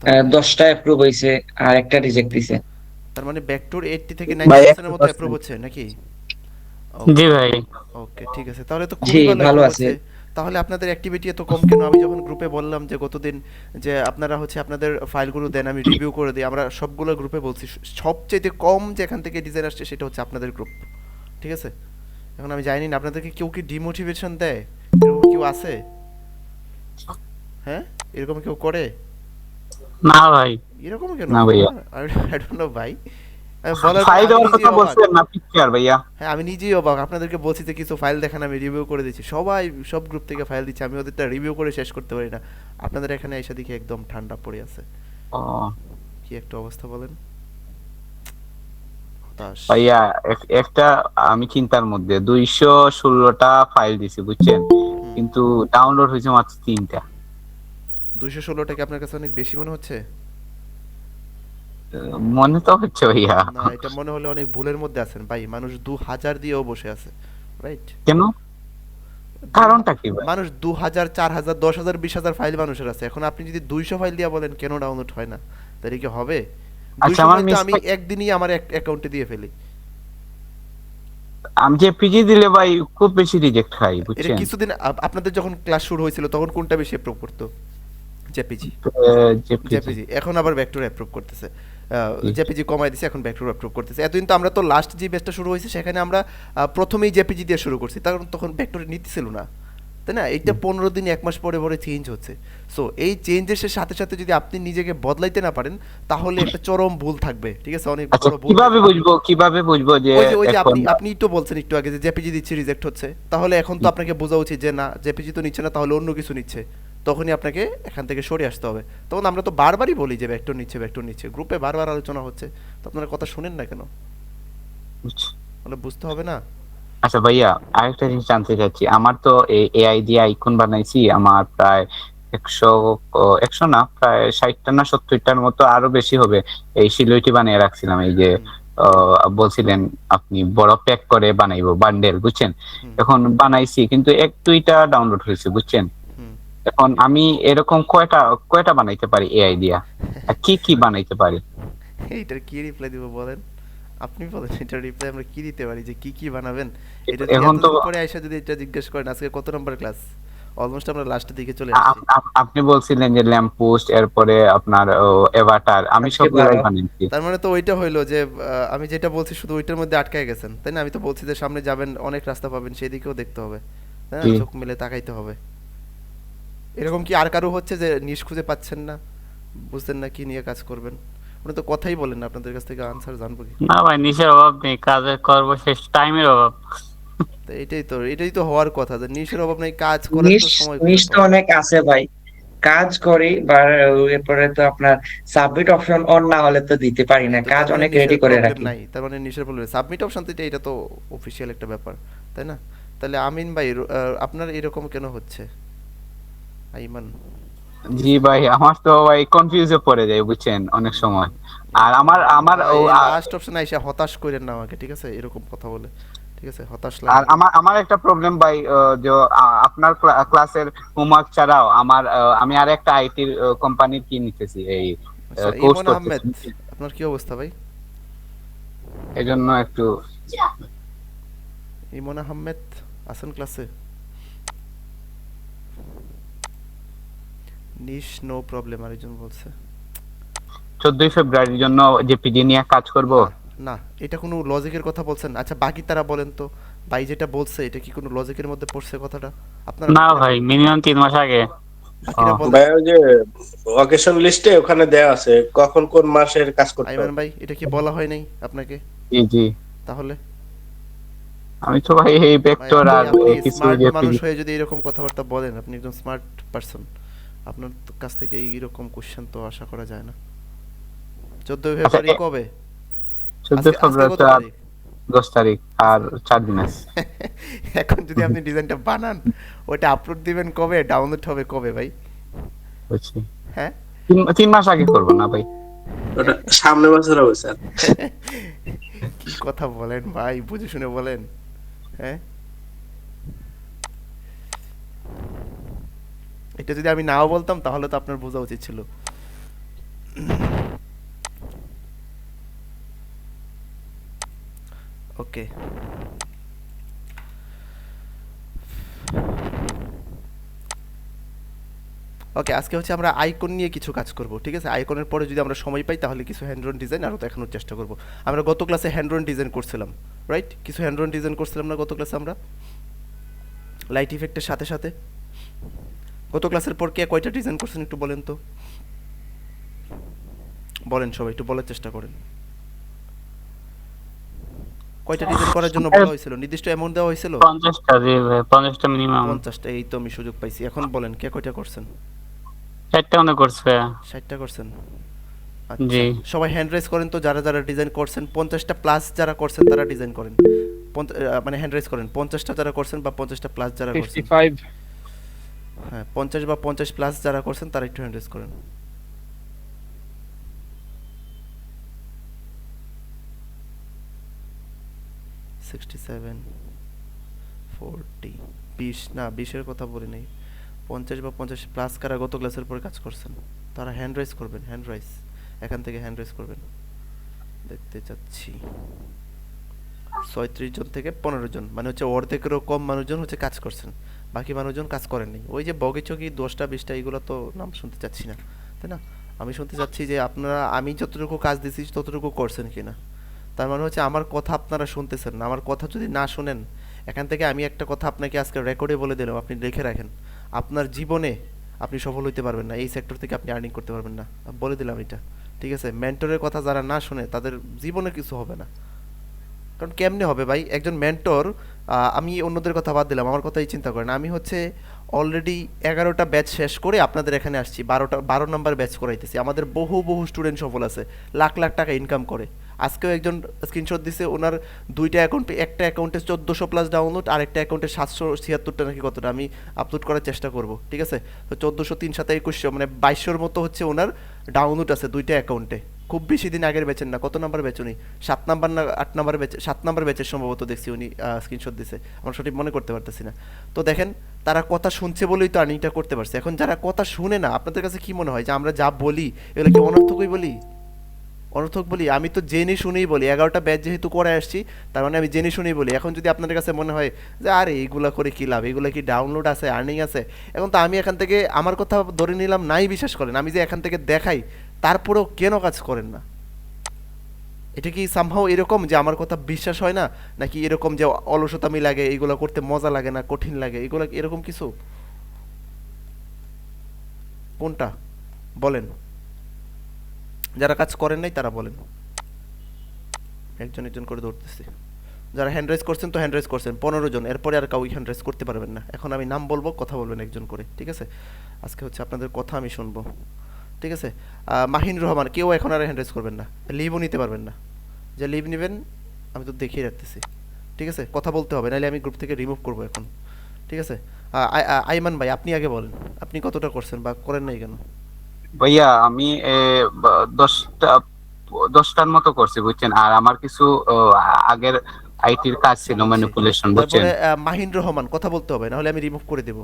তাহলে 10টা অ্যাপ্রুভ হয়েছে আর একটা রিজেক্ট দিছে। তার মানে ব্যাকডোর 80 থেকে ভাই 90% এর মতো অ্যাপ্রুভ 100%। হচ্ছে নাকি? জি ওকে, ভাই। ওকে, ঠিক আছে, তাহলে তো জি খুবই ভালো ভালো অ্যাপ্রুভ আছে। হচ্ছে। তাহলে আপনাদের অ্যাক্টিভিটি এত কম কেন? আমি যখন গ্রুপে বললাম যে গতদিন যে আপনারা হচ্ছে আপনাদের ফাইলগুলো দেন, আমি রিভিউ করে দিই, আমরা সবগুলো গ্রুপে বলছি সবচেয়ে কম যেখান থেকে ডিজাইন আসছে সেটা হচ্ছে আপনাদের গ্রুপ, ঠিক আছে? এখন আমি জানি না আপনাদেরকে কেউ কি ডিমোটিভেশন দেয়, এরকম কেউ আছে? হ্যাঁ, এরকম কেউ করে? না ভাই। এরকম কেন? না ভাইয়া। আই ডোন্ট নো ভাই। আমি বলার পরে ফাইল আমি দেওয়ার নিজেই কথা অবাক। বলছেন না পিকচার ভাইয়া? হ্যাঁ, আমি নিজেই অবাক। আপনাদেরকে বলছি যে কিছু ফাইল দেখান, আমি রিভিউ করে দিচ্ছি। সবাই সব গ্রুপ থেকে ফাইল দিচ্ছে, আমি ওদেরটা রিভিউ করে শেষ করতে পারি না। আপনাদের এখানে এসে দেখি একদম ঠান্ডা পড়ে আছে। ও কি একটা অবস্থা বলেন! হতাশ। ভাইয়া, একটা আমি চিন্তার মধ্যে 216টা ফাইল দিছি বুঝছেন, হুম। কিন্তু ডাউনলোড হয়েছে মাত্র 3টা। 216টা কি আপনার কাছে অনেক বেশি মনে হচ্ছে? মনে তো হচ্ছে ভাইয়া। না, এটা মনে হলে অনেক ভুলের মধ্যে আছেন ভাই। মানুষ 2000 দিয়েও বসে আছে, রাইট? কেন? কারণটা কি ভাই? মানুষ 2000, 4000, 10,000, 20,000 ফাইল মানুষের আছে। এখন আপনি যদি 200 ফাইল দিয়া বলেন কেন ডাউনলোড হয় না, তাহলে কি হবে? আচ্ছা 200 আমার ফাইল তো আমি মিস্টেক। একদিনই আমার অ্যাকাউন্টে দিয়ে ফেলি। আমি যে পিজি দিলে ভাই খুব বেশি রিজেক্ট খাই এটা বুঝছেন। কিছুদিন আপনাদের যখন ক্লাস শুরু হয়েছিল তখন কোনটা বেশি অ্যাপ্রুভ করতো? জেপিজি। যে পিজি। জেপিজি এখন আবার ভেক্টর অ্যাপ্রুভ করতেছে। জেপিজি কমাই দিছে, এখন ভেক্টর অ্যাপ্রুভ করতেছে। এতদিন তো আমরা তো লাস্ট যে ব্যাচটা শুরু হয়েছে সেখানে আমরা প্রথমেই জেপিজি দিয়ে শুরু করছি, কারণ তখন ভেক্টরে নিতেছিল না, তাই না? এইটা 15 দিন 1 মাস পরে পরে চেঞ্জ হচ্ছে। সো এই চেঞ্জের সাথে সাথে যদি আপনি নিজেকে বদলাইতে না পারেন তাহলে একটা চরম ভুল থাকবে, ঠিক আছে? অনেক আচ্ছা বড় ভুল কিভাবে থাকবে। বুঝবো, কিভাবে বুঝবো যে ওই যে এখন? আপনি আপনি একটু বলছেন একটু আগে যে জেপিজি দিচ্ছে রিজেক্ট হচ্ছে, তাহলে এখন তো আপনাকে বোঝা উচিত যে না, জেপিজি তো নিচ্ছে না, তাহলে অন্য কিছু নিচ্ছে। তখনই আপনাকে এখান থেকে সরে আসতে হবে। তখন আমরা তো বারবারই বলি যে ভেক্টর নিচ্ছে, ভেক্টর নিচ্ছে, গ্রুপে বারবার আলোচনা হচ্ছে, তো আপনারা কথা শুনেন না কেন? মানে বুঝতে হবে না? আচ্ছা ভাইয়া, আরেকটা জিনিস জানতে চাচ্ছি। আমার তো এই এআই দিয়ে আইকন বানাইছি, আমার প্রায় 100, 100 না, প্রায় 60টা না 70টার মতো, আরো বেশি হবে। এই সিলুইটি বানিয়ে রাখছিলাম, এই যে হুম, বলছিলেন আপনি বড় প্যাক করে বানাইবো বান্ডেল বুঝছেন। হুম, এখন বানাইছি কিন্তু 1-2টা ডাউনলোড হয়েছে বুঝছেন। হুম। এখন আমি এরকম কয়টা কয়টা বানাইতে পারি এআই দিয়া, আর কি কি বানাইতে পারি? এইটার কি রিপ্লাই দিব বলেন? আপনি বলেন, এটার রিপ্লাই আমরা কি দিতে পারি, যে কি কি বানাবেন? এটা যদি এখন তো এতদিন পরে আইসা যদি এটা জিজ্ঞেস করেন, আজকে কত নম্বর ক্লাস? অলমোস্ট আমরা লাস্টের দিকে চলে আসছি। আপনি বলছিলেন যে ল্যাম্প পোস্ট, এরপরে আপনার এভাটার, আমি আজকে সবগুলাই ভালো। বানিয়েছি। তার মানে তো ওইটা হইলো যে আমি যেটা বলছি শুধু ওইটার মধ্যে আটকায় গেছেন, তাই না? আমি তো বলছি যে সামনে যাবেন, অনেক রাস্তা পাবেন, সেদিকেও দেখতে হবে, তাই না? জি। চোখ মেলে তাকাইতে হবে। এরকম কি আর কারো হচ্ছে যে নিশ খুঁজে পাচ্ছেন না, বুঝতেন না কি নিয়ে কাজ করবেন? উনি তো কথাই বলেন না, আপনাদের কাছ থেকে আনসার জানবো কি করে? না ভাই, নিশের অভাব নেই, কাজের করবো শেষ, টাইমের অভাব। তো এটাই তো হওয়ার কথা, যে নিশের অভাব নেই, কাজ করার তো নিশ সময় খুঁজে নিশ তো পাওয়া যায়। অনেক আছে ভাই, কাজ করি বা এরপরে তো আপনার সাবমিট অপশন অন না হলে তো দিতে পারি এই না, তো, কাজ তার মানে অনেক রেডি নিশের করে প্রবলেম রাখি। নাই, তার মানে নিশের প্রবলেম সাবমিট অপশন তো, এটা তো অফিসিয়াল একটা ব্যাপার, তাই না? তাহলে আমিন ভাই, আপনার এরকম কেন হচ্ছে? আইমান, জি দিছে। ভাই, আমার তো ভাই কনফিউজে পড়ে যায় বুঝছেন অনেক সময়। আর আমার আমার ও এই লাস্ট অপশন আইসা হতাশ করেন না আমাকে, ঠিক আছে? এরকম কথা বলে, ঠিক আছে? হতাশ আর লাগেন না। আমার আমার একটা প্রবলেম ভাই, যে আপনার ক্লাসের হোমওয়ার্ক ছাড়াও আমার আমি আর একটা আইটির কোম্পানির কি নিতেছি, এই আচ্ছা, কোর্স ইমন করতেছি আহমেদ, আপনার কি অবস্থা ভাই? এই জন্য একটু। ইমন আহমেদ আছেন ক্লাসে? নিশ নো প্রবলেম আরেকজন বলছে। 14ই ফেব্রুয়ারির জন্য যে পিডি নিয়ে কাজ করব। না, না, এটা কোনো লজিকের কথা বলছেন? আচ্ছা, বাকি তারা বলেন তো, ভাই যেটা বলছে এটা কি কোনো লজিকের মধ্যে পড়ছে কথাটা? আপনারা না বাকিরা ভাই, বলেন, মিনিমাম 3 মাস আগে। ও বাকিরা বলেন। ভাই ওই যে ওকেশন লিস্টে ওখানে দেয়া আছে কখন কোন মাসের কাজ করতে আইমান হবে। ভাই, এটা কি বলা হয় নাই আপনাকে? জি জি। তাহলে আমি তো ভাই এই ভাই, ভেক্টর আপনি আর আপনি কিছু স্মার্ট যে মানুষ পিডি। হয়ে যদি এরকম কথাবার্তা বলেন, আপনি একজন স্মার্ট পারসন, আপনার কাছ থেকে এইরকম কোশ্চেন তো আশা করা যায় না। 14 আচ্ছা ফেব্রুয়ারি কবে? চোদ্দই আজকে ফেব্রুয়ারি কত তো আর তারিখ? 10 তারিখ, আর আজকে 4 দিন আছে। এখন যদি আপনি ডিজাইনটা বানান, ওটা আপলোড দিবেন কবে, ডাউনলোড হবে কবে ভাই? বুঝছি। হ্যাঁ। 3 মাস আগে করবো না ভাই? ওটা সামনে বছর হবে স্যার। কি কথা বলেন ভাই, বুঝে শুনে বলেন। হ্যাঁ, এটা যদি আমি নাও বলতাম তাহলে তো আপনার বোঝা উচিত ছিল। ওকে, ওকে, আজকে হচ্ছে আমরা আইকন নিয়ে কিছু কাজ করব, ঠিক আছে? আইকনের পরে যদি আমরা সময় পাই তাহলে কিছু হ্যান্ড ড্রন ডিজাইন আরও দেখানোর চেষ্টা করব। আমরা গত ক্লাসে হ্যান্ড ড্রন ডিজাইন করছিলাম, রাইট? কিছু হ্যান্ড ড্রন ডিজাইন করছিলাম না গত ক্লাসে আমরা, লাইট ইফেক্টের সাথে সাথে? গত ক্লাসের পর কে কয়টা ডিজাইন করছেন একটু বলেন তো, বলেন সবাই, একটু বলার চেষ্টা করেন। কয়টা ডিজাইন করার জন্য বলা হয়েছিল? নির্দিষ্ট অ্যামাউন্ট দেওয়া হয়েছিল? 50টা, জি ভাই, 50টা মিনিমাম। 50টা, এই তো আমি সুযোগ পাইছি। এখন বলেন কে কয়টা করছেন? 4টা মনে করছে। 60টা করছেন? জি। আচ্ছা, সবাই হ্যান্ড রাইজ করেন তো, যারা যারা ডিজাইন করছেন। 50টা প্লাস যারা করছেন তারা ডিজাইন করেন, মানে হ্যান্ড রাইজ করেন। 50টা যারা করছেন বা 50টা প্লাস যারা করছেন। 55 হ্যাঁ, 50 বা 50 প্লাস যারা করছেন তারা একটু হ্যান্ড রাইজ করেন। সেভেন 40 20 না, 20-এর কথা বলি নাই। 50 বা 50 প্লাস কারা গত ক্লাসের পরে কাজ করছেন তারা হ্যান্ড রাইজ করবেন। হ্যান্ড রাইজ, এখান থেকে হ্যান্ড রাইজ করবেন। দেখতে চাচ্ছি 36 জন থেকে 15 জন, মানে হচ্ছে অর্ধেকেরও কম মানুষজন হচ্ছে কাজ করছেন, বাকি মানুষজন কাজ করেননি। ওই যে বগি চগি 10টা 20টা এগুলো তো নাম শুনতে চাচ্ছি না, তাই না? আমি শুনতে চাচ্ছি যে আপনারা, আমি যতটুকু কাজ দিচ্ছি ততটুকু করছেন কিনা। তার মানে হচ্ছে আমার কথা আপনারা শুনতেছেন না। আমার কথা যদি না শুনেন, এখান থেকে আমি একটা কথা আপনাকে আজকে রেকর্ডে বলে দিলাম, আপনি লিখে রাখেন, আপনার জীবনে আপনি সফল হইতে পারবেন না, এই সেক্টর থেকে আপনি আর্নিং করতে পারবেন না, বলে দিলাম এটা, ঠিক আছে? মেন্টরের কথা যারা না শুনে তাদের জীবনে কিছু হবে না। কারণ কেমনে হবে ভাই, একজন মেন্টর, আমি অন্যদের কথা বাদ দিলাম, আমার কথাই চিন্তা করেন। আমি হচ্ছে অলরেডি 11টা ব্যাচ শেষ করে আপনাদের এখানে আসছি, 12 নম্বর ব্যাচ করাইতেছি। আমাদের বহু বহু স্টুডেন্ট সফল আছে, লাখ লাখ টাকা ইনকাম করে। আজকেও একজন স্ক্রিনশট দিছে, ওনার দুইটা অ্যাকাউন্টে, একটা অ্যাকাউন্টে 1400 প্লাস ডাউনলোড, আর একটা অ্যাকাউন্টে 776টা নাকি কতটা, আমি আপলোড করার চেষ্টা করব, ঠিক আছে? তো 1400 3 7 2100 মানে 2200-র মতো হচ্ছে ওনার ডাউনলোড আছে দুইটা অ্যাকাউন্টে। খুব বেশি দিন আগের বেচেন না, কত নাম্বার বেচ উনি? 7 নাম্বার না 8 নাম্বার বেচে, 7 নাম্বার বেচের সম্ভবত দেখছি উনি স্ক্রিনশট দিছে, আমরা সঠিক মনে করতে পারতেছি না। তো দেখেন, তারা কথা শুনছে বলেই তো আর্নিংটা করতে পারছে। এখন যারা কথা শুনে না, আপনাদের কাছে কি মনে হয় যে আমরা যা বলি এগুলো কি অনর্থকই বলি? অনর্থক বলি? আমি তো জেনে শুনেই বলি, 11টা ব্যাচ যেহেতু করে আসছি তার মানে আমি জেনে শুনেই বলি। এখন যদি আপনাদের কাছে মনে হয় যে আরে এইগুলা করে কী লাভ, এগুলা কি ডাউনলোড আছে, আর্নিং আছে, এখন তো আমি এখান থেকে আমার কথা ধরে নিলাম নাই, বিশ্বাস করেন, আমি যে এখান থেকে দেখাই তারপরেও কেন কাজ করেন না? এটা কি সামহাও এরকম যে আমার কথা বিশ্বাস হয় না, নাকি এরকম যে অলসতামি লাগে, এগুলো করতে মজা লাগে না, কঠিন লাগে, এগুলো এরকম কিছু? কোনটা বলেন? যারা কাজ করেন নাই তারা বলেন, একজন একজন করে ধরতেছি। যারা হ্যান্ড রাইজ করছেন তো হ্যান্ড রাইজ করছেন 15 জন, এরপরে আর কাউই হ্যান্ড রাইজ করতে পারবেন না। এখন আমি নাম বলবো, কথা বলবেন একজন করে, ঠিক আছে? আজকে হচ্ছে আপনাদের কথা আমি শুনবো, ঠিক আছে? মাহিন রহমান, কেউ এখন আর হ্যান্ড রাইজ করবেন না, লিভও নিতে পারবেন না। যে লিভ নেবেন আমি তো দেখিয়ে রাখতেছি, ঠিক আছে? কথা বলতে হবে, নাহলে আমি গ্রুপ থেকে রিমুভ করবো এখন, ঠিক আছে? আইমান ভাই, আপনি আগে বলেন, আপনি কতটা করছেন বা করেন নাই কেন? ভাইয়া আমি 10টা 10টার মতো করছি, বুঝছেন। আর আমার কিছু আগের আইটির কাজ ছিল, ম্যানিপুলেশন, বুঝছেন। তারপরে মাহিন রহমান, কথা বলতে হবে, নাহলে আমি রিমুভ করে দেবো,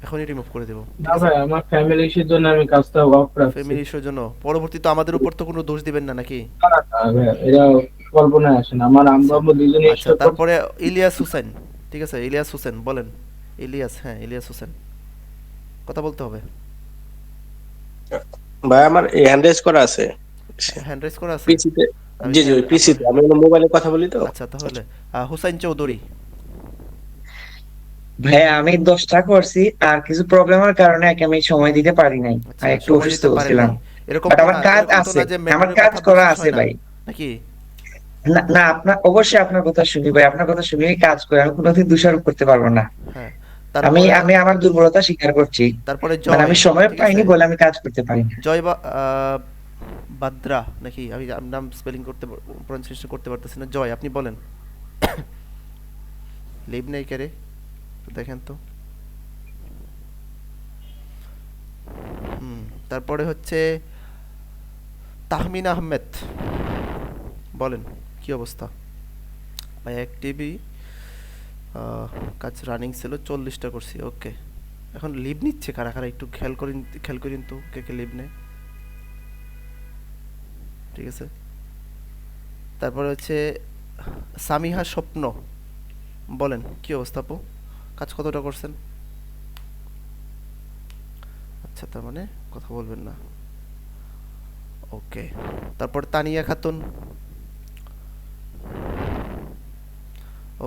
এখনই রিমুভ করে দেবো। না ভাই, আমার ফ্যামিলি ইস্যুর জন্য আমি কাজটা অফ রাখছি। ফ্যামিলি ইস্যুর জন্য পরবর্তী তো আমাদের উপর তো কোনো দোষ দিবেন না নাকি? না, না, ভাই, এটা কল্পনায় আসে না। আমার আম্মু আব্বু দুজনেই আচ্ছা, তারপরে ইলিয়াস হোসেন, ঠিক আছে? ইলিয়াস হোসেন বলেন। ইলিয়াস, হ্যাঁ ইলিয়াস হোসেন, কথা বলতে হবে। ভাই আমার হ্যান্ড রেজ করা আছে হ্যান্ড রাইজ করা আছে? পিসিতে। জি জি, পিসিতে, আমি মোবাইলে কথা বলি তো। আচ্ছা, তাহলে হুসাইন চৌধুরী। ভাই আমি 10টা করছি, আর কিছু প্রবলেমের কারণে আমি সময় দিতে পারি নাই, আচ্ছা, আর একটু সময় অসুস্থ দিতে পারেন ছিলাম। নাই, এরকম বাট তো আমার না, কাজ এরকম তো আছে, না যে আমার মেন্টরের কাজ কথা করা বিশ্বাস আছে হয় না ভাই। নাকি? না না, আপনার অবশ্যই আপনার কথা শুনি ভাই, আপনার কথা শুনে কাজ করে আমি কোনোদিন দোষারোপ করতে পারবো না। হ্যাঁ, আমি তারপরে আমি আমার দুর্বলতা স্বীকার করছি, তারপরে মানে জয়, আমি সময় ঠিক পাইনি আছে? বলে আমি কাজ করতে পারি না। জয় বা বাদ্রা নাকি, আমি নাম স্পেলিং করতে প্রনাউন্সিয়েশন করতে পারতেছি না। জয়, আপনি বলেন। লিভ নেই কেরে, দেখেন তো। তারপরে হচ্ছে তাহমিনা আহমেদ, বলেন কি অবস্থা ভাই? অ্যাক্টিভই কাজ রানিং ছিল, 40টা করছি, ওকে। এখন লিভ নিচ্ছে কারা কারা একটু খেয়াল করিন তো, কে কে লিভ নেয়। ঠিক আছে। তারপরে হচ্ছে সামিহা স্বপ্ন, বলেন কি অবস্থা আপু, কাজ কতটা করছেন? আচ্ছা, তার মানে কথা বলবেন না, ওকে। তারপর তানিয়া খাতুন,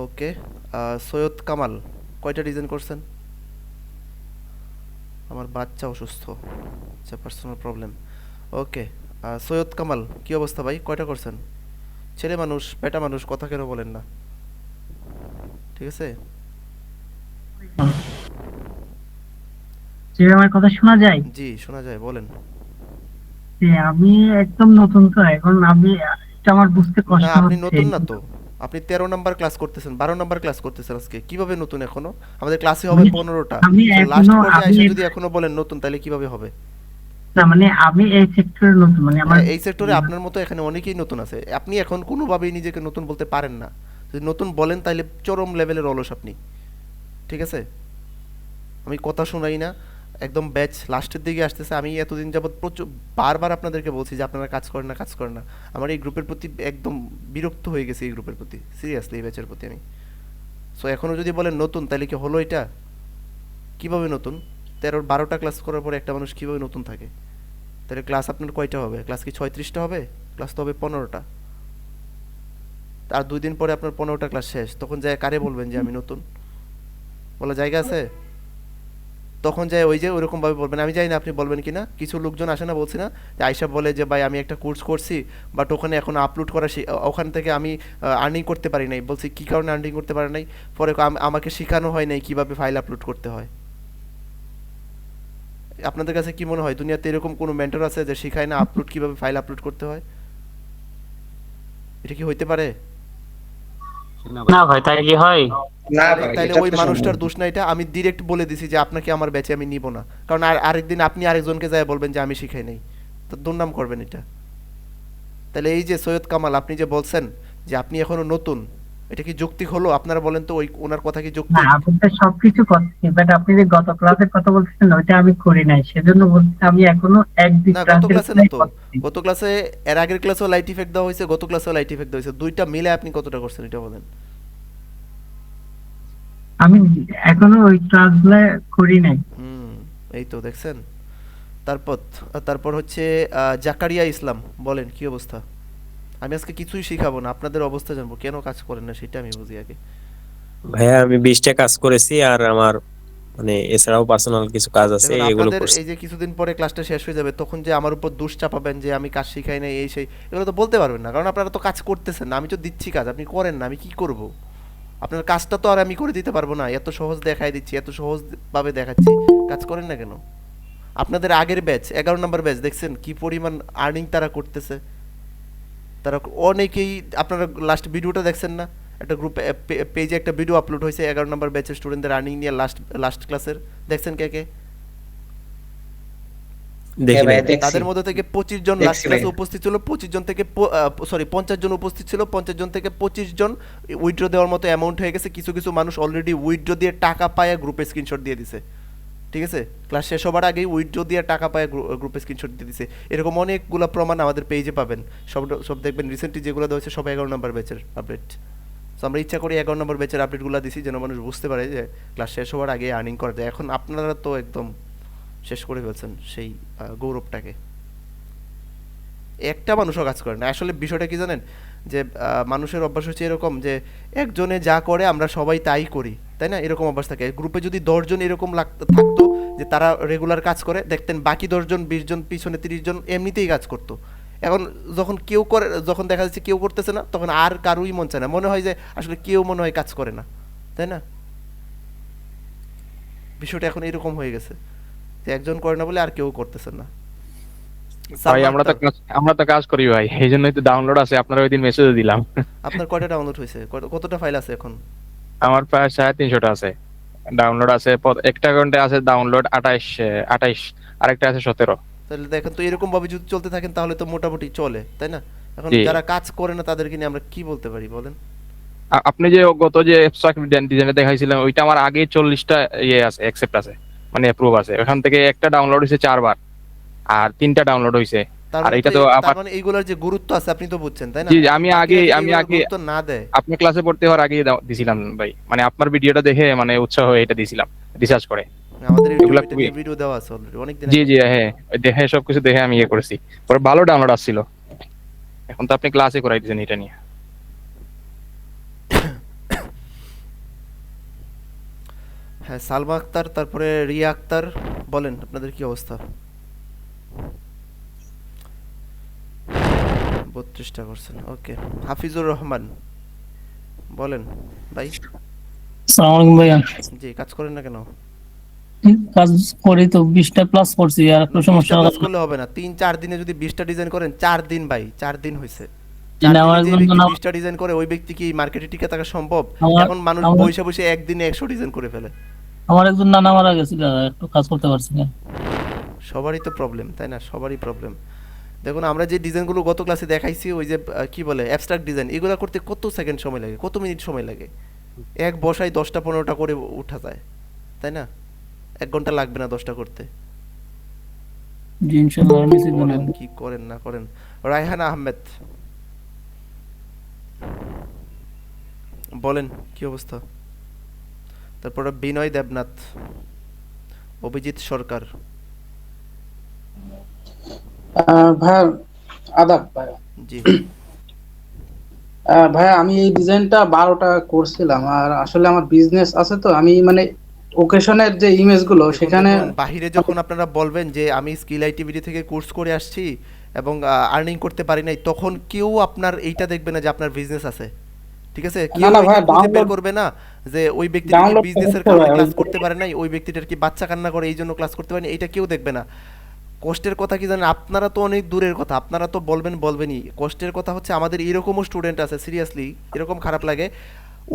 ওকে। সৈয়দ কামাল, কয়টা ডিজাইন করছেন? আমার বাচ্চা অসুস্থ, আচ্ছা পার্সোনাল প্রবলেম, ওকে। সৈয়দ কামাল, কি অবস্থা ভাই, কয়টা করছেন? ছেলে মানুষ, বেটা মানুষ, কথা কেন বলেন না? ঠিক আছে। যে আমার কথা শোনা যায়? জি শোনা যায়, বলেন। যে আমি একদম নতুন, তো এখন আমি এটা আমার বুঝতে না কষ্ট আপনি হচ্ছে। নতুন না তো, আপনি 13 নাম্বার ক্লাস করতেছেন, 12 নাম্বার ক্লাস করতেছেন আজকে, কিভাবে নতুন এখনো? আমাদের ক্লাসে হবে আমি 15টা, আমি লাস্ট এখনো পর্যায়ে আমি এসে যদি এখনো বলেন নতুন, তাহলে কিভাবে হবে? না, মানে আমি এই সেক্টরে নতুন, মানে আমার হ্যাঁ, এই সেক্টরে আপনার মতো এখানে অনেকেই নতুন আছে, আপনি এখন কোনোভাবেই নিজেকে নতুন বলতে পারেন না। যদি নতুন বলেন তাহলে চরম লেভেলের অলস আপনি, ঠিক আছে। আমি কথা শোনাই না, একদম ব্যাচ লাস্টের দিকে আসতেছে, আমি এতদিন যাবৎ প্রচুর বারবার আপনাদেরকে বলছি যে আপনারা কাজ করেন না, কাজ করেন না। আমার এই গ্রুপের প্রতি একদম বিরক্ত হয়ে গেছে, এই গ্রুপের প্রতি, সিরিয়াসলি এই ব্যাচের প্রতি আমি। সো এখনও যদি বলেন নতুন, তাহলে কি হলো এটা? কিভাবে নতুন? 13-12টা ক্লাস করার পরে একটা মানুষ কিভাবে নতুন থাকে? তাহলে ক্লাস আপনার কয়টা হবে? ক্লাস কি 36টা হবে? ক্লাস তো হবে 15টা। আর 2 দিন পরে আপনার 15টা ক্লাস শেষ, তখন যায় কারে বলবেন যে আমি নতুন? বলা জায়গা আছে? তখন যায় ওই যে ওইরকম ভাবে বলবেন, আমি জানি না আপনি বলবেন কিনা। কিছু লোকজন আসে না, বলছি না, যে আয়সা বলে যে ভাই আমি একটা কোর্স করছি, বাট ওখানে এখন আপলোড করা ওখান থেকে আমি আর্নিং করতে পারি নাই। বলছি কি কারণে আর্নিং করতে পারি নাই? পরে আমাকে শেখানো হয় নাই কিভাবে ফাইল আপলোড করতে হয়। আপনাদের কাছে কি মনে হয় দুনিয়াতে এরকম কোনো মেন্টর আছে যে শেখায় না আপলোড, কিভাবে ফাইল আপলোড করতে হয়? এটা কি হইতে পারে? না ভাই, তাই কি হয়? না তাহলে ভাই, তাহলে এটা ওই তো সম্ভব মানুষটার না। দোষ না, এটা আমি ডিরেক্ট বলে দিছি যে আপনাকে আমার ব্যাচে আমি নিব না, কারণ আরেকদিন আপনি আরেকজনকে যায় বলবেন যে আমি শিখাই নাই, তো দুর্নাম করবেন এটা। তাহলে এই যে সৈয়দ কামাল, আপনি যে বলছেন যে আপনি এখনো নতুন, এটা কি যৌক্তিক হলো? আপনারা বলেন তো, ওই ওনার কথা কি না, যৌক্তিক? আপনি তো সবকিছু করছি, বাট আপনি যে গত ক্লাসের কথা বলছেন ওইটা আমি করি নাই, সেজন্য বলছি আমি এখনো এক দুই না গত ক্লাসের ক্লাসে না তো, করছি। গত ক্লাসে, এর আগের ক্লাসেও লাইট ইফেক্ট দেওয়া হয়েছে, গত ক্লাসেও লাইট ইফেক্ট দেওয়া হয়েছে, দুইটা মিলে আপনি কতটা করছেন এটা বলেন। আমি এখনো ওই ক্লাসগুলো করি নাই। হুম, এই তো দেখছেন। তারপর তারপর হচ্ছে জাকারিয়া ইসলাম, বলেন কি অবস্থা? আমি আজকে কিছুই শিখাবো না, আপনাদের অবস্থা জানবো, কেন কাজ করেন না সেটা আমি বুঝি আগে। ভাইয়া আমি 20টা কাজ করেছি, আর আমার মানে এছাড়াও পার্সোনাল কিছু কাজ আছে, দেখুন এগুলো আপনাদের করছি। এই যে কিছুদিন পরে ক্লাসটা শেষ হয়ে যাবে, তখন যে আমার উপর দোষ চাপাবেন যে আমি কাজ শিখাই না এই সেই, এগুলো তো বলতে পারবেন না, কারণ আপনারা তো কাজ করতেছেন না। আমি তো দিচ্ছি কাজ, আপনি করেন না, আমি কি করব? আপনার কাজটা তো আর আমি করে দিতে পারবো না, এত সহজ দেখাই দিচ্ছি, এত সহজভাবে দেখাচ্ছি, কাজ করেন না কেন? আপনাদের আগের ব্যাচ 11 নম্বর ব্যাচ দেখছেন কি পরিমাণ আর্নিং তারা করতেছে? তারা অনেকেই, আপনারা লাস্ট ভিডিওটা দেখছেন না? একটা গ্রুপ পেজে একটা ভিডিও আপলোড হয়েছে 11 নম্বর ব্যাচের স্টুডেন্টদের আর্নিং নিয়ে, লাস্ট ক্লাসের, দেখছেন কে কে? দেখি হ্যাঁ নাই। ভাই, দেখছি। তাদের মধ্যে থেকে 25 জন লাস্ট দেখছি ক্লাসে ভাই। উপস্থিত ছিল, 25 জন থেকে সরি 50 জন উপস্থিত ছিল, 50 জন থেকে 25 জন উইথড্র দেওয়ার মতো অ্যামাউন্ট হয়ে গেছে। কিছু কিছু মানুষ অলরেডি উইথড্র দিয়ে টাকা পায় গ্রুপে স্ক্রিনশট দিয়ে দিছে, ঠিক আছে। ক্লাস শেষ হবার আগেই উইথড্র দিয়ে টাকা পায় গ্রুপে স্ক্রিনশট দিয়ে দিছে। এরকম অনেকগুলো প্রমাণ আমাদের পেজে পাবেন, সব দেখবেন। রিসেন্টলি যেগুলো দেওয়া হয়েছে সব 11 নম্বর ব্যাচের আপডেট। সো আমরা ইচ্ছা করি 11 নম্বর ব্যাচের আপডেটগুলো দিছি, যেন মানুষ বুঝতে পারে যে ক্লাস শেষ হওয়ার আগে আর্নিং করা যায়। এখন আপনারা তো একদম শেষ করে ফেলছেন সেই গৌরবটাকে। একটা মানুষও কাজ করে না। আসলে বিষয়টা কি জানেন, যে মানুষের অভ্যাস হচ্ছে এরকম যে একজনে যা করে আমরা সবাই তাই করি, তাই না? এরকম অভ্যাস থাকে। গ্রুপে যদি 10 জন এরকম থাকতো যে তারা রেগুলার কাজ করে, দেখতেন বাকি 10 জন 20 জন পিছনে 30 জন এমনিতেই কাজ করতো। এখন যখন কেউ করে, যখন দেখা যাচ্ছে কেউ করতেছে না, তখন আর কারোই মন চায় না, মনে হয় যে আসলে কেউ মনে হয় কাজ করে না, তাই না? বিষয়টা এখন এরকম হয়ে গেছে যে একজন করে না বলে আর কেউ করতেছে না। ভাই সালমান আমরা তো কাজ করি ভাই, এই জন্যই তো ডাউনলোড আছে, আপনারা ওই দিন মেসেজ দিলাম। আপনার কয়টা ডাউনলোড হয়েছে, কতটা ফাইল আছে এখন? আমার প্রায় 350টা আছে ডাউনলোড আছে। একটা অ্যাকাউন্টে আছে ডাউনলোড 28, আরেকটা আছে 17। তাহলে দেখেন তো, এরকম ভাবে যদি চলতে থাকেন তাহলে তো মোটামুটি চলে, তাই না? এখন জি। যারা কাজ করে না তাদেরকে নিয়ে আমরা কি বলতে পারি বলেন? আপনি যে গত যে ডিজাইনে দেখাইছিলেন, ওইটা আমার আগে 40টা ইয়ে আছে, অ্যাকসেপ্ট আছে, মানে অ্যাপ্রুভ আছে। ওখান থেকে একটা ডাউনলোড হয়েছে 4 বার, আর 3টা ডাউনলোড হয়েছে। তার আর মানে এটা তো তো তার আমার মানে এইগুলোর যে গুরুত্ব আছে আপনি তো বুঝছেন তাই না? জি আমি বাকিরা যদি আমি এগুলোর আগে গুরুত্ব না দেয়, আপনার ক্লাসে ভর্তি হওয়ার আগেই দিছিলাম ভাই, মানে আপনার ভিডিওটা দেখে মানে উৎসাহ হয়ে এটা দিছিলাম রিসার্চ করে। আমাদের ইউটিউবে এগুলা এটা খুবই নিয়ে ভিডিও দেওয়া আছে অলরেডি অনেক দিন জি আগে। জি হ্যাঁ, ওই দেখে সবকিছু দেখে আমি ইয়ে করেছি, পরে ভালো ডাউনলোড আসছিল। এখন তো আপনি ক্লাসে করাই দিয়েছেন এটা নিয়ে। হ্যাঁ, সালমা আক্তার, তারপরে রিয়া আক্তার, বলেন আপনাদের কি অবস্থা? 32টা করছেন, ওকে। হাফিজুর রহমান, বলেন ভাই। আসসালামু আলাইকুম ভাইয়া। জি, কাজ করেন না কেন? কাজ করি তো 20টা প্লাস করছি, আর একটা 20টা সমস্যা প্লাস করলে হবে না, 3-4 দিনে যদি 20টা ডিজাইন করেন, 4 দিন ভাই, 4 দিন হয়েছে। যে 4 আমার দিনে যে একজন ব্যক্তি নাম 20টা ডিজাইন করে ওই ব্যক্তি কি মার্কেটে টিকে থাকা সম্ভব? আমার এখন মানুষ আমার বসে বসে একদিনে 100 ডিজাইন করে ফেলে। আমার একজন নানা মারা গেছে, একটু কাজ করতে পারছি না। সবারই তো প্রবলেম, তাই না? সবারই প্রবলেম। দেখুন আমরা যে ডিজাইনগুলো গত ক্লাসে দেখাইছি, ওই যে কি বলে অ্যাবস্ট্রাক্ট ডিজাইন, এগুলো করতে কত সেকেন্ড সময় লাগে, কত মিনিট সময় লাগে? এক বসায় 10টা-15টা করে উঠা যায়, তাই না? 1 ঘন্টা লাগবে না 10টা করতে। জি ইনশাআল্লাহ আমি শিখব না। বলেন কি করেন না করেন। রায়হান আহমেদ, বলেন কি অবস্থা? তারপরে বিনয় দেবনাথ, অভিজিৎ সরকার। ভাইয়া আদাব ভাইয়া। জি, ভাইয়া আমি এই ডিজাইনটা 12টা করছিলাম, আর আসলে আমার বিজনেস আছে তো আমি মানে ওকেশনের যে ইমেজ গুলো দেখুন সেখানে দেখুন, বাহিরে যখন আপনারা বলবেন যে আমি স্কিল আইটিভিটি থেকে কোর্স করে আসছি এবং আর্নিং করতে পারি নাই, তখন কেউ আপনার এইটা দেখবে না যে আপনার বিজনেস আছে, ঠিক আছে? কেউ না এইটা ভাইয়া, খুঁজে বের ডাউনলোড করবে না যে ওই ব্যক্তিটা কি ডাউনলোড বিজনেসের করতে কারণে হয়। ক্লাস করতে পারে নাই, ওই ব্যক্তিটার কি বাচ্চা কান্না করে এই জন্য ক্লাস করতে পারেনি, এইটা কেউ দেখবে না। কষ্টের কথা কি জানেন? আপনারা তো অনেক দূরের কথা, আপনারা তো বলবেনই। কষ্টের কথা হচ্ছে আমাদের এরকমও স্টুডেন্ট আছে, সিরিয়াসলি এরকম খারাপ লাগে,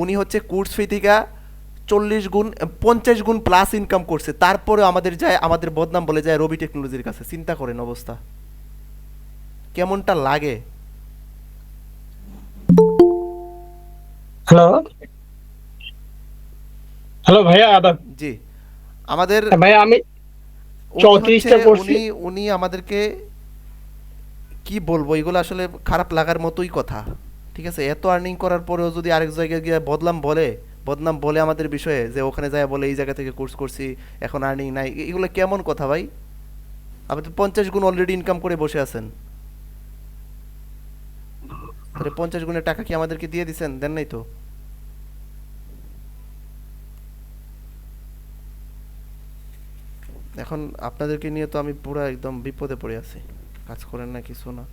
উনি হচ্ছে কোর্স ফি থেকে 40 গুণ 50 গুণ প্লাস ইনকাম করছে, তারপরে আমাদের বদনাম বলে যায় রবি টেকনোলজির কাছে। চিন্তা করেন অবস্থা কেমনটা লাগে। হ্যালো হ্যালো ভাইয়া আদাব। জি, আমাদের ভাইয়া আমি উনি 34টা হচ্ছে করছি। উনি আমাদেরকে কি বলবো, এগুলো আসলে খারাপ লাগার মতোই কথা, ঠিক আছে? এত আর্নিং করার পরেও যদি আরেক জায়গায় গিয়ে বদনাম বলে আমাদের বিষয়ে, যে ওখানে যায় বলে এই জায়গা থেকে কোর্স করছি এখন আর্নিং নাই, এগুলো কেমন কথা ভাই? আপনি তো 50 গুণ অলরেডি ইনকাম করে বসে আছেন, তাহলে 50 গুণের টাকা কি আমাদেরকে দিয়ে দিছেন? দেন নাই তো। এখন আপনাদেরকে নিয়ে তো আমি পুরো একদম বিপদে পড়ে আছি, কাজ করেন না কিছু না।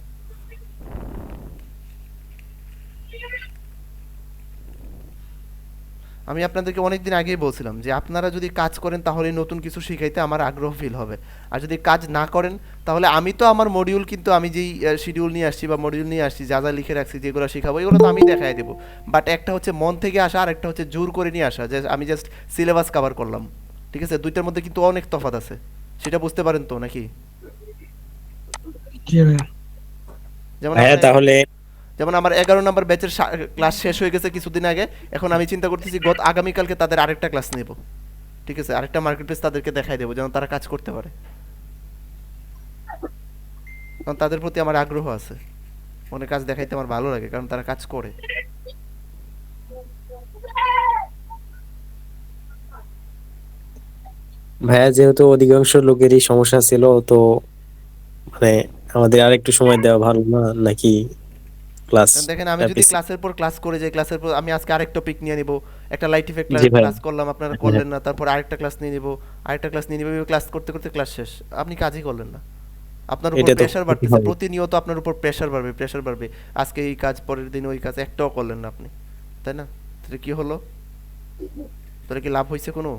আমি আপনাদেরকে অনেকদিন আগেই বলছিলাম যে আপনারা যদি কাজ করেন তাহলে নতুন কিছু শিখাইতে আমার আগ্রহ ফিল হবে, আর যদি কাজ না করেন তাহলে আমি তো আমার মডিউল, কিন্তু আমি যেই শিডিউল নিয়ে আসছি বা মডিউল নিয়ে আসছি, যা যা লিখে রাখছি যেগুলো শেখাবো এগুলো তো আমি দেখাই দেবো, বাট একটা হচ্ছে মন থেকে আসা আর একটা হচ্ছে জোর করে নিয়ে আসা, যে আমি জাস্ট সিলেবাস কভার করলাম, ঠিক আছে? দুইটার মধ্যে কিন্তু অনেক তফাৎ আছে, সেটা বুঝতে পারেন তো নাকি? যেমন হ্যাঁ আপনি- তাহলে যেমন আমার 11 নম্বর ব্যাচের ক্লাস শেষ হয়ে গেছে কিছুদিন আগে, এখন আমি চিন্তা করতেছি আগামীকালকে তাদের আরেকটা ক্লাস নেব, ঠিক আছে? আরেকটা মার্কেট প্লেস তাদেরকে দেখাই দেবো যেন তারা কাজ করতে পারে, কারণ তাদের প্রতি আমার আগ্রহ আছে, অনেক কাজ দেখাইতে আমার ভালো লাগে কারণ তারা কাজ করে। ভাইয়া যেহেতু অধিকাংশ লোকেরই সমস্যা ছিল, তো মানে আমাদের আরেকটু সময় দেওয়া ভালো না নাকি? ক্লাস কারণ দেখেন আমি যদি ক্লাসের পর ক্লাস করে যাই, ক্লাসের পর আমি আজকে আরেক টপিক নিয়ে নিব, একটা লাইট ইফেক্ট জি ভাই। ক্লাস করলাম, আপনারা করলেন না, তারপর আরেকটা ক্লাস নিয়ে নিব, আরেকটা ক্লাস নিয়ে নিব, ক্লাস করতে করতে ক্লাস শেষ, আপনি কাজই করলেন না। আপনার উপর এটা তো প্রেশার ক্ষতি বাড়তেছে, হবে। প্রতিনিয়ত আপনার উপর প্রেশার বাড়বে, আজকে এই কাজ, পরের দিন ওই কাজ, একটাও করলেন না আপনি, তাই না? তাহলে কি হলো? তাহলে কি লাভ হয়েছে কোনো?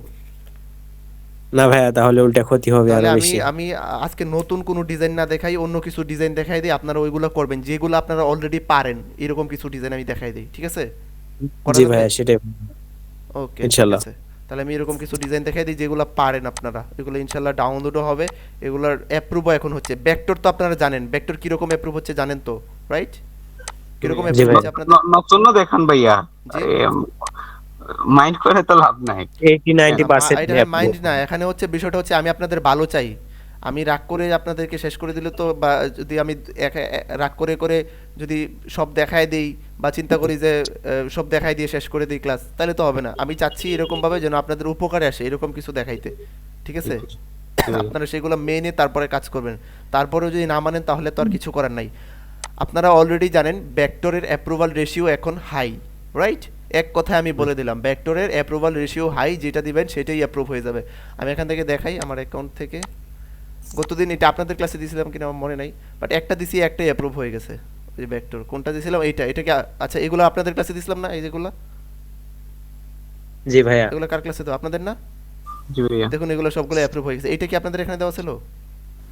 না ভাইয়া, তাহলে উল্টা ক্ষতি হবে তাহলে আরো আমি বেশি। আমি আজকে নতুন কোনো ডিজাইন না দেখাই, অন্য কিছু ডিজাইন দেখাই দিই, আপনারা ওইগুলো করবেন যেগুলো আপনারা অলরেডি পারেন, এরকম কিছু ডিজাইন আমি দেখাই দিই, ঠিক আছে? করা জি যাবে? ভাইয়া, সেটাই। ওকে, ইনশাল্লাহ। ঠিক আছে। তাহলে আমি এরকম কিছু ডিজাইন দেখাই দিই যেগুলো পারেন আপনারা, এগুলো ইনশাল্লাহ ডাউনলোডও হবে, এগুলোর অ্যাপ্রুভও এখন হচ্ছে। ভেক্টর তো আপনারা জানেন, ভেক্টর কিরকম অ্যাপ্রুভ হচ্ছে জানেন তো, রাইট? কিরকম জি অ্যাপ্রুভ ভাই। হচ্ছে আপনাদের? নতুন দেখান ভাইয়া, জি, মাইন্ড করে তো লাভ নাই। 80-90% এটা মাইন্ড না, এখানে হচ্ছে বিষয়টা হচ্ছে আমি আপনাদের ভালো চাই, আমি রাগ করে আপনাদেরকে শেষ করে দিলে তো, বা যদি আমি রাগ করে করে যদি সব দেখায় দেই বা চিন্তা করি যে সব দেখায় দিয়ে শেষ করে দিই ক্লাস, তাহলে তো হবে না। আমি চাচ্ছি এরকমভাবে যেন আপনাদের উপকারে আসে এরকম কিছু দেখাইতে, ঠিক আছে? আপনারা সেগুলো মেনে তারপরে কাজ করবেন। তারপরেও যদি না মানেন তাহলে তো আর কিছু করার নাই। আপনারা অলরেডি জানেন ভেক্টরের অ্যাপ্রুভাল রেশিও এখন হাই, রাইট? এক কথায় আমি বলে দিলাম ভেক্টরের অ্যাপ্রুভাল রেশিও হাই, যেটা দিবেন সেটাই অ্যাপ্রুভ হয়ে যাবে। আমি এখান থেকে দেখাই আমার অ্যাকাউন্ট থেকে, গতদিন এটা আপনাদের ক্লাসে দিয়েছিলাম কিনা আমার মনে নাই, বাট একটা দিছি, একটাই অ্যাপ্রুভ হয়ে গেছে। এই ভেক্টর কোনটা দিয়েছিলাম, এটা কি আচ্ছা এগুলো আপনাদের ক্লাসে দিছিলাম না? এই যেগুলো, জি ভাইয়া। এগুলো কার ক্লাসে? তো আপনাদের না? জি ভাইয়া। দেখুন এগুলো সবগুলো অ্যাপ্রুভ হয়ে গেছে। এটা কি আপনাদের এখানে দেওয়া ছিল?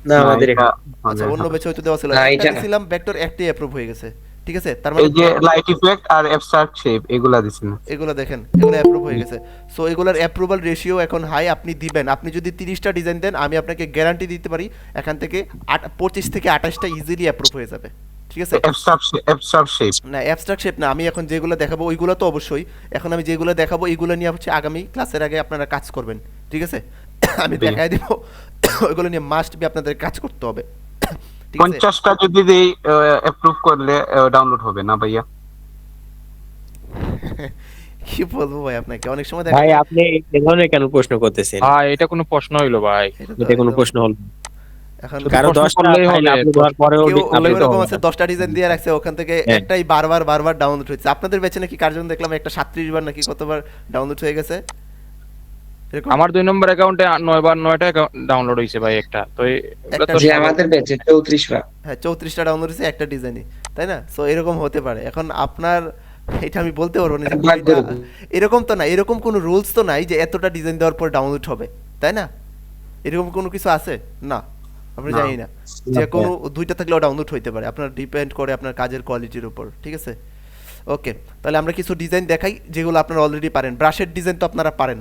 না আমাদের এটা আচ্ছা অন্য ব্যাচে হয়তো দেওয়া ছিল। না, একটা এটা না। দিছিলাম ভেক্টর, একটাই অ্যাপ্রুভ হয়ে গেছে, ঠিক আছে? তার মানে এই যে লাইট ইফেক্ট আর অ্যাবস্ট্রাক্ট শেপ এগুলা দিছেন। এগুলো দেখেন, এগুলো অ্যাপ্রুভ হয়ে গেছে। সো এগুলোর অ্যাপ্রুভাল রেশিও এখন হাই। আপনি দিবেন, আপনি যদি 30টা ডিজাইন দেন আমি আপনাকে গ্যারান্টি দিতে পারি এখান থেকে 25 থেকে 28টা ইজিলি অ্যাপ্রুভ হয়ে যাবে, ঠিক আছে? অ্যাবস্ট্রাক্ট শেপ না অ্যাবস্ট্রাক্ট শেপ না, আমি এখন যেগুলো দেখাবো ওইগুলো তো অবশ্যই, এখন আমি যেগুলো দেখাবো এইগুলো নিয়ে হচ্ছে আগামী ক্লাসের আগে আপনারা কাজ করবেন, ঠিক আছে? আমি দেখাই দিব ওইগুলো নিয়ে মাস্ট বি আপনাদের কাজ করতে হবে, ঠিক আছে? 50টা যদি দেই অ্যাপ্রুভ করলে ডাউনলোড হবে না ভাইয়া? কি বলবো ভাই আপনাকে, অনেক সময় ভাই দেখা আপনি এই ধরনের কেন প্রশ্ন করতেছেন? ভাই এটা কোনো প্রশ্ন হইলো ভাই? এটা তো এটা কোনো একদম- প্রশ্ন হল না। এখন কারো প্রশ্ন 10টা করলেই ফাইল হবে, আপলোড হওয়ার পরেও কেউ করলেই তো এরকম হবে আছে 10টা ডিজাইন দিয়ে রাখছে, ওখান থেকে হ্যাঁ। একটাই বারবার ডাউনলোড হচ্ছে। আপনাদের ব্যাচে নাকি কার্জন দেখলাম একটা 37 বার নাকি কতবার ডাউনলোড হয়ে গেছে এরকম? আমার 2 নম্বর অ্যাকাউন্টে 9টা ডাউনলোড হইছে ভাই একটা। তো এগুলো তো যে আমাদের ব্যাচে 34 বার। হ্যাঁ 34টা ডাউনলোড হয়েছে একটা ডিজাইনই, তাই না? সো এরকম হতে পারে। এখন আপনার এটা আমি বলতে পারবো না যে ভাগ করে এটা- এরকম তো না, এরকম কোনো রুলস তো নাই যে এতটা ডিজাইন দেওয়ার পর ডাউনলোড হবে, তাই না? এরকম কোনো কিছু আছে না, আমরা না। জানি না। যে কোনো 2টা থাকলেও ডাউনলোড হইতে পারে, আপনার ডিপেন্ড করে আপনার কাজের কোয়ালিটির উপর, ঠিক আছে? ওকে, তাহলে আমরা কিছু ডিজাইন দেখাই যেগুলো আপনারা অলরেডি পারেন। ব্রাশের ডিজাইন তো আপনারা পারেন,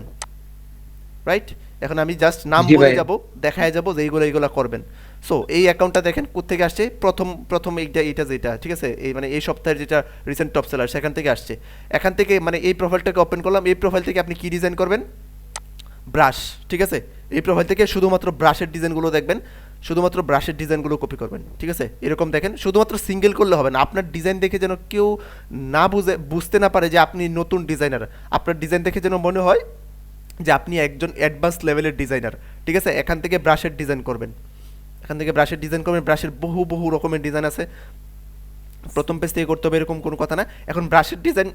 রাইট? এখন আমি জাস্ট নাম জি বলে ভাই। যাব, দেখায় যাব যে এইগুলো করবেন। সো এই অ্যাকাউন্টটা দেখেন কোত্থেকে আসছে, প্রথম এইটা যেটা, ঠিক আছে? এই মানে এই সপ্তাহের যেটা রিসেন্ট টপ সেলার সেখান থেকে আসছে। এখান থেকে মানে এই প্রোফাইলটাকে ওপেন করলাম, এই প্রোফাইল থেকে আপনি কি ডিজাইন করবেন? ব্রাশ, ঠিক আছে? এই প্রোফাইল থেকে শুধুমাত্র ব্রাশের ডিজাইনগুলো দেখবেন, শুধুমাত্র ব্রাশের ডিজাইনগুলো কপি করবেন, ঠিক আছে? এরকম দেখেন, শুধুমাত্র সিঙ্গেল করলে হবে না। আপনার ডিজাইন দেখে যেন কেউ না বুঝতে না পারে যে আপনি নতুন ডিজাইনার। আপনার ডিজাইন দেখে যেন মনে হয় যে আপনি একজন অ্যাডভান্স লেভেলের ডিজাইনার, ঠিক আছে? এখান থেকে ব্রাশের ডিজাইন করবেন, এখান থেকে ব্রাশের ডিজাইন করবেন। ব্রাশের বহু রকমের ডিজাইন আছে, প্রথম পেজ থেকে করতে হবে এরকম কোনো কথা না। এখন ব্রাশের ডিজাইন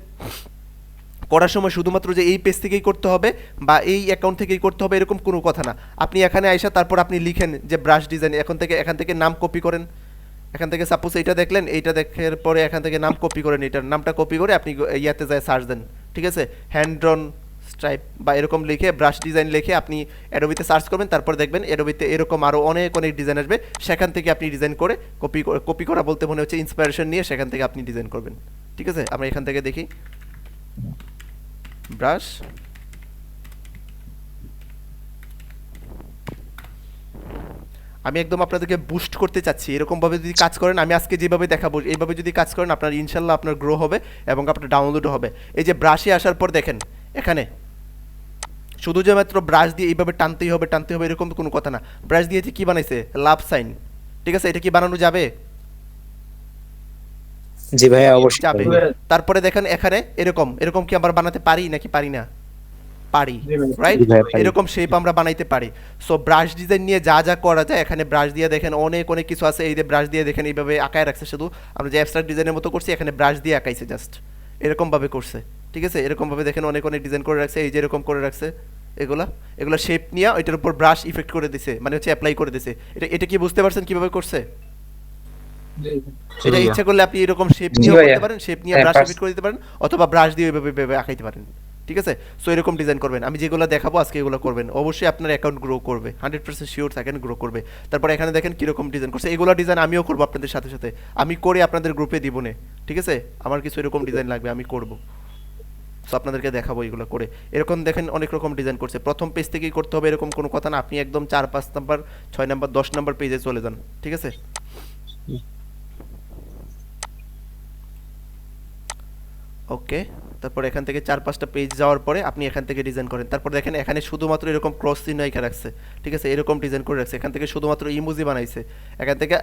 করার সময় শুধুমাত্র যে এই পেজ থেকেই করতে হবে বা এই অ্যাকাউন্ট থেকেই করতে হবে এরকম কোনো কথা না। আপনি এখানে আইসা তারপর আপনি লিখেন যে ব্রাশ ডিজাইন, এখান থেকে নাম কপি করেন। এখান থেকে সাপোজ এইটা দেখলেন, এইটা দেখার পরে এখান থেকে নাম কপি করেন, এটার নামটা কপি করে আপনি ইয়াতে যায় সার্চ দেন, ঠিক আছে? হ্যান্ড ড্রন স্ট্রাইপ বা এরকম লিখে ব্রাশ ডিজাইন লিখে আপনি অ্যাডোবিতে সার্চ করবেন, তারপর দেখবেন অ্যাডোবিতে এরকম আরও অনেক ডিজাইন আসবে। সেখান থেকে আপনি ডিজাইন করে কপি করা বলতে মনে হচ্ছে ইন্সপিরেশন নিয়ে সেখান থেকে আপনি ডিজাইন করবেন, ঠিক আছে? আমরা এখান থেকে দেখি ব্রাশ, আমি একদম আপনাদেরকে বুস্ট করতে চাচ্ছি। এরকমভাবে যদি কাজ করেন, আমি আজকে যেভাবে দেখাবো এইভাবে যদি কাজ করেন, আপনার ইনশাল্লাহ আপনার গ্রো হবে এবং আপনার ডাউনলোডও হবে। এই যে ব্রাশে আসার পর দেখেন এখানে শুধু যে মাত্র ব্রাশ দিয়ে এইভাবে টানতেই হবে এরকম কোনো কথা না। ব্রাশ দিয়েছে কি বানাইছে? লাভ সাইন, ঠিক আছে? এটা কি বানানো যাবে? জি ভাইয়া অবশ্যই যাবে। পারবো। তারপরে দেখেন এখানে এরকম কি আমরা বানাতে পারি নাকি পারি না? পারি, রাইট? জি ভাই, পারি। এরকম শেপ আমরা বানাইতে পারি। সো ব্রাশ ডিজাইন নিয়ে যা করা যায়, এখানে ব্রাশ দিয়ে দেখেন অনেক কিছু আছে। এই যে ব্রাশ দিয়ে দেখেন এইভাবে আঁকায় রাখছে, শুধু আমরা যে অ্যাবস্ট্রাক্ট ডিজাইনের মতো করছি এখানে ব্রাশ দিয়ে আঁকাইছে জাস্ট, এরকমভাবে করছে, ঠিক আছে? এরকমভাবে দেখেন অনেক ডিজাইন করে রাখছে, এই যে এরকম করে রাখছে। এগুলা শেপ নিয়ে ওইটার উপর ব্রাশ ইফেক্ট করে দিছে, মানে হচ্ছে অ্যাপ্লাই করে দিছে। এটা কি বুঝতে পারছেন কিভাবে করছে? এটা ইচ্ছা করলে আপনি এরকম শেপ জি নিয়ে ভাইয়া। করতে পারেন, শেপ নিয়ে হ্যাঁ, ব্রাশ পারছি। ইফেক্ট করে দিতে পারেন, অথবা ব্রাশ দিয়ে ওইভাবে আঁকাইতে পারেন, ঠিক আছে? সো এরকম ডিজাইন করবেন। আমি যেগুলো দেখাবো আজকে এগুলো করবেন, অবশ্যই আপনার অ্যাকাউন্ট গ্রো করবে, 100% শিওর থাকেন গ্রো করবে। তারপর এখানে দেখেন কিরকম ডিজাইন করছে, এগুলো ডিজাইন আমিও করবো আপনাদের সাথে সাথে, আমি করে আপনাদের গ্রুপে দিব না, ঠিক আছে? আমার কিছু এরকম ডিজাইন লাগবে, আমি করব। সো আপনাদেরকে দেখাবো এগুলো করে। এরকম দেখেন অনেক রকম ডিজাইন করছে। প্রথম পেজ থেকেই করতে হবে এরকম কোনো কথা না, আপনি একদম 4, 5 নাম্বার, 6 নাম্বার, 10 নাম্বার পেজে চলে যান, ঠিক আছে? ওকে, তারপর এখান থেকে 4-5টা পেজ যাওয়ার পরে আপনি এখান থেকে ডিজাইন করেন। তারপর দেখেন এখানে শুধুমাত্র এরকম ক্রস চিহ্ন এঁকে রাখছে, ঠিক আছে, এরকম ডিজাইন করে রাখছে। এখান থেকে শুধুমাত্র ইমোজি বানাইছে, এখান থেকে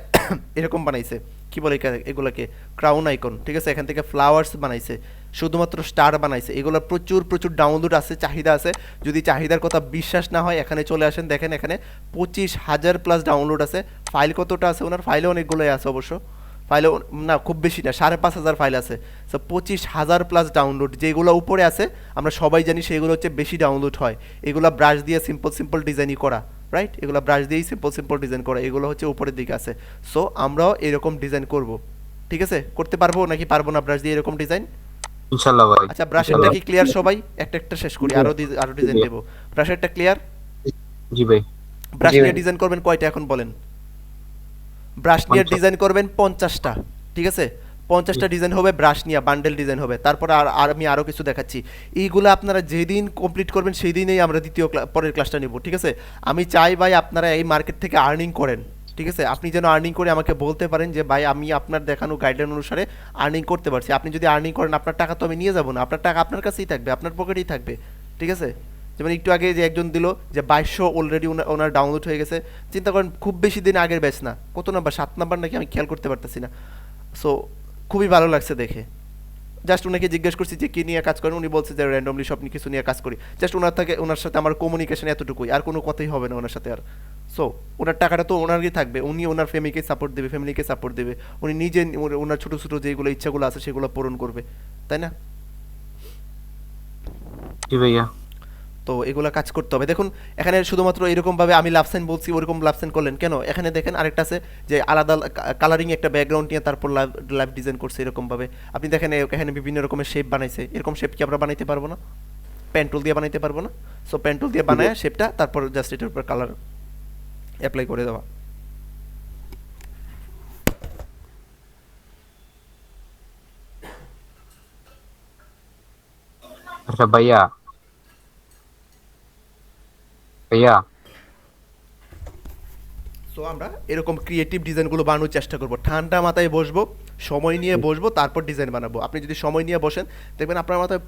এরকম বানাইছে, কি বলে এগুলোকে, ক্রাউন আইকন, ঠিক আছে, এখান থেকে ফ্লাওয়ার্স বানাইছে, শুধুমাত্র স্টার বানাইছে। এগুলো প্রচুর প্রচুর ডাউনলোড আছে, চাহিদা আছে। যদি চাহিদার কথা বিশ্বাস না হয় এখানে চলে আসেন, দেখেন এখানে 25,000 প্লাস ডাউনলোড আছে। ফাইল কতটা আছে ওনার? ফাইলে অনেকগুলোই আছে অবশ্য, ফাইলও না খুব বেশি না, 5,500 ফাইল আছে। সো 25,000 প্লাস ডাউনলোড, যেগুলো উপরে আছে আমরা সবাই জানি সেগুলো হচ্ছে বেশি ডাউনলোড হয়। এগুলো ব্রাশ দিয়ে সিম্পল ডিজাইনই করা, রাইট, এগুলো ব্রাশ দিয়েই সিম্পল ডিজাইন করা, এগুলো হচ্ছে উপরের দিকে আছে। সো আমরাও এরকম ডিজাইন করব, ঠিক আছে, করতে পারবো নাকি পারবো না ব্রাশ দিয়ে এরকম ডিজাইন? ইনশাআল্লাহ ভাই। আচ্ছা, ব্রাশেরটা কি ক্লিয়ার সবাই? একটা শেষ করি, আরো ডিজাইন দেব। ব্রাশেরটা ক্লিয়ার? জি ভাই। ব্রাশ জি ভাই। নিয়ে ডিজাইন করবেন কয়টা এখন বলেন? ব্রাশ নিয়ে 50 ডিজাইন করবেন 50টা, ঠিক আছে, 50টা ডিজাইন হবে ব্রাশ নিয়ে, বান্ডেল ডিজাইন হবে। তারপর আর আমি আরও কিছু দেখাচ্ছি। এইগুলো আপনারা যেদিন কমপ্লিট করবেন সেই দিনেই আমরা পরের ক্লাসটা নেব, ঠিক আছে। আমি চাই ভাই আপনারা এই মার্কেট থেকে আর্নিং করেন, ঠিক আছে। আপনি যেন আর্নিং করে আমাকে বলতে পারেন যে ভাই আমি আপনার দেখানো গাইডলাইন অনুসারে আর্নিং করতে পারছি। আপনি যদি আর্নিং করেন আপনার টাকা তো আমি নিয়ে যাবো না, আপনার টাকা আপনার কাছেই থাকবে, আপনার পকেটেই থাকবে, ঠিক আছে। যেমন একটু আগে যে একজন দিল যে 2200 অলরেডি ওনার ডাউনলোড হয়ে গেছে। চিন্তা করেন খুব বেশি দিন আগের ব্যাচ না, কত নাম্বার, 7 নাম্বার নাকি, আমি খেয়াল করতে পারতেছি না। সো খুবই ভালো লাগছে দেখে। জাস্ট ওনাকে জিজ্ঞেস করছি যে কী নিয়ে কাজ করেন, উনি বলছে যে র্যান্ডমলি সব কিছু নিয়ে কাজ করি। জাস্ট ওনার সাথে আমার কমিউনিকেশন এতটুকুই, আর কোনো কথাই হবে না ওনার সাথে আর। সো ওনার টাকাটা তো ওনারই থাকবে, উনি ওনার ফ্যামিলিকে সাপোর্ট দেবে, উনি নিজে ওনার ছোটো ছোটো যেগুলো ইচ্ছাগুলো আছে সেগুলো পূরণ করবে, তাই না? জি ভাইয়া। তো এগুলো কাজ করতে হবে। দেখুন এখানে শুধুমাত্র এরকমভাবে আমি লাভ সাইন বলছি, ওরকম লাভ সাইন করলেন কেন? এখানে দেখেন আরেকটা আছে যে আলাদা কালারিং একটা ব্যাকগ্রাউন্ড নিয়ে তারপর লাইভ ডিজাইন করছে এরকমভাবে। আপনি দেখেন এখানে বিভিন্ন রকমের শেপ বানাইছে, এরকম শেপ কি আমরা বানাইতে পারবো না? পেন টুল দিয়ে বানাইতে পারবো না? সো পেন টুল দিয়ে বানায় শেপটা, তারপর জাস্ট এটার উপর কালার অ্যাপ্লাই করে দেওয়া। আচ্ছা ভাইয়া, সো আমরা এরকম ক্রিয়েটিভ ডিজাইনগুলো বানানোর চেষ্টা করবো, ঠান্ডা মাথায় বসবো, সময় নিয়ে বসবো, তারপর ডিজাইন বানাবো। আপনি যদি সময় নিয়ে বসেন দেখবেন আপনার মাথায়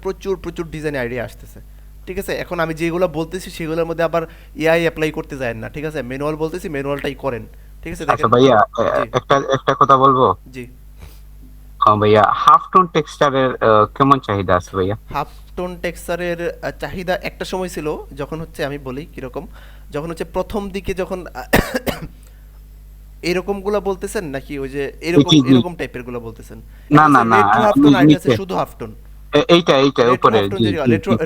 প্রচুর ডিজাইন আইডিয়া আসতেছে, ঠিক আছে। এখন আমি যেগুলো বলতেছি সেগুলোর মধ্যে আবার এআই অ্যাপ্লাই করতে যায় না, ঠিক আছে। ম্যানুয়াল বলতেছি, ম্যানুয়ালটাই করেন, ঠিক আছে। আচ্ছা ভাইয়া, একটা কথা বলবো। জি ভাইয়া, হাফ টোন টেক্সচারের কেমন চাহিদা আছে ভাইয়া? হাফ টোন টেক্সচারের চাহিদা একটা সময় ছিল, যখন হচ্ছে আমি বলি কিরকম, যখন হচ্ছে প্রথম দিকে যখন এরকমগুলো বলতেছেন নাকি ওই যে এরকম টাইপের গুলো বলতেছেন? না, রেট্রো হাফ টোন আর আছে শুধু হাফ টোন। এইটা উপরে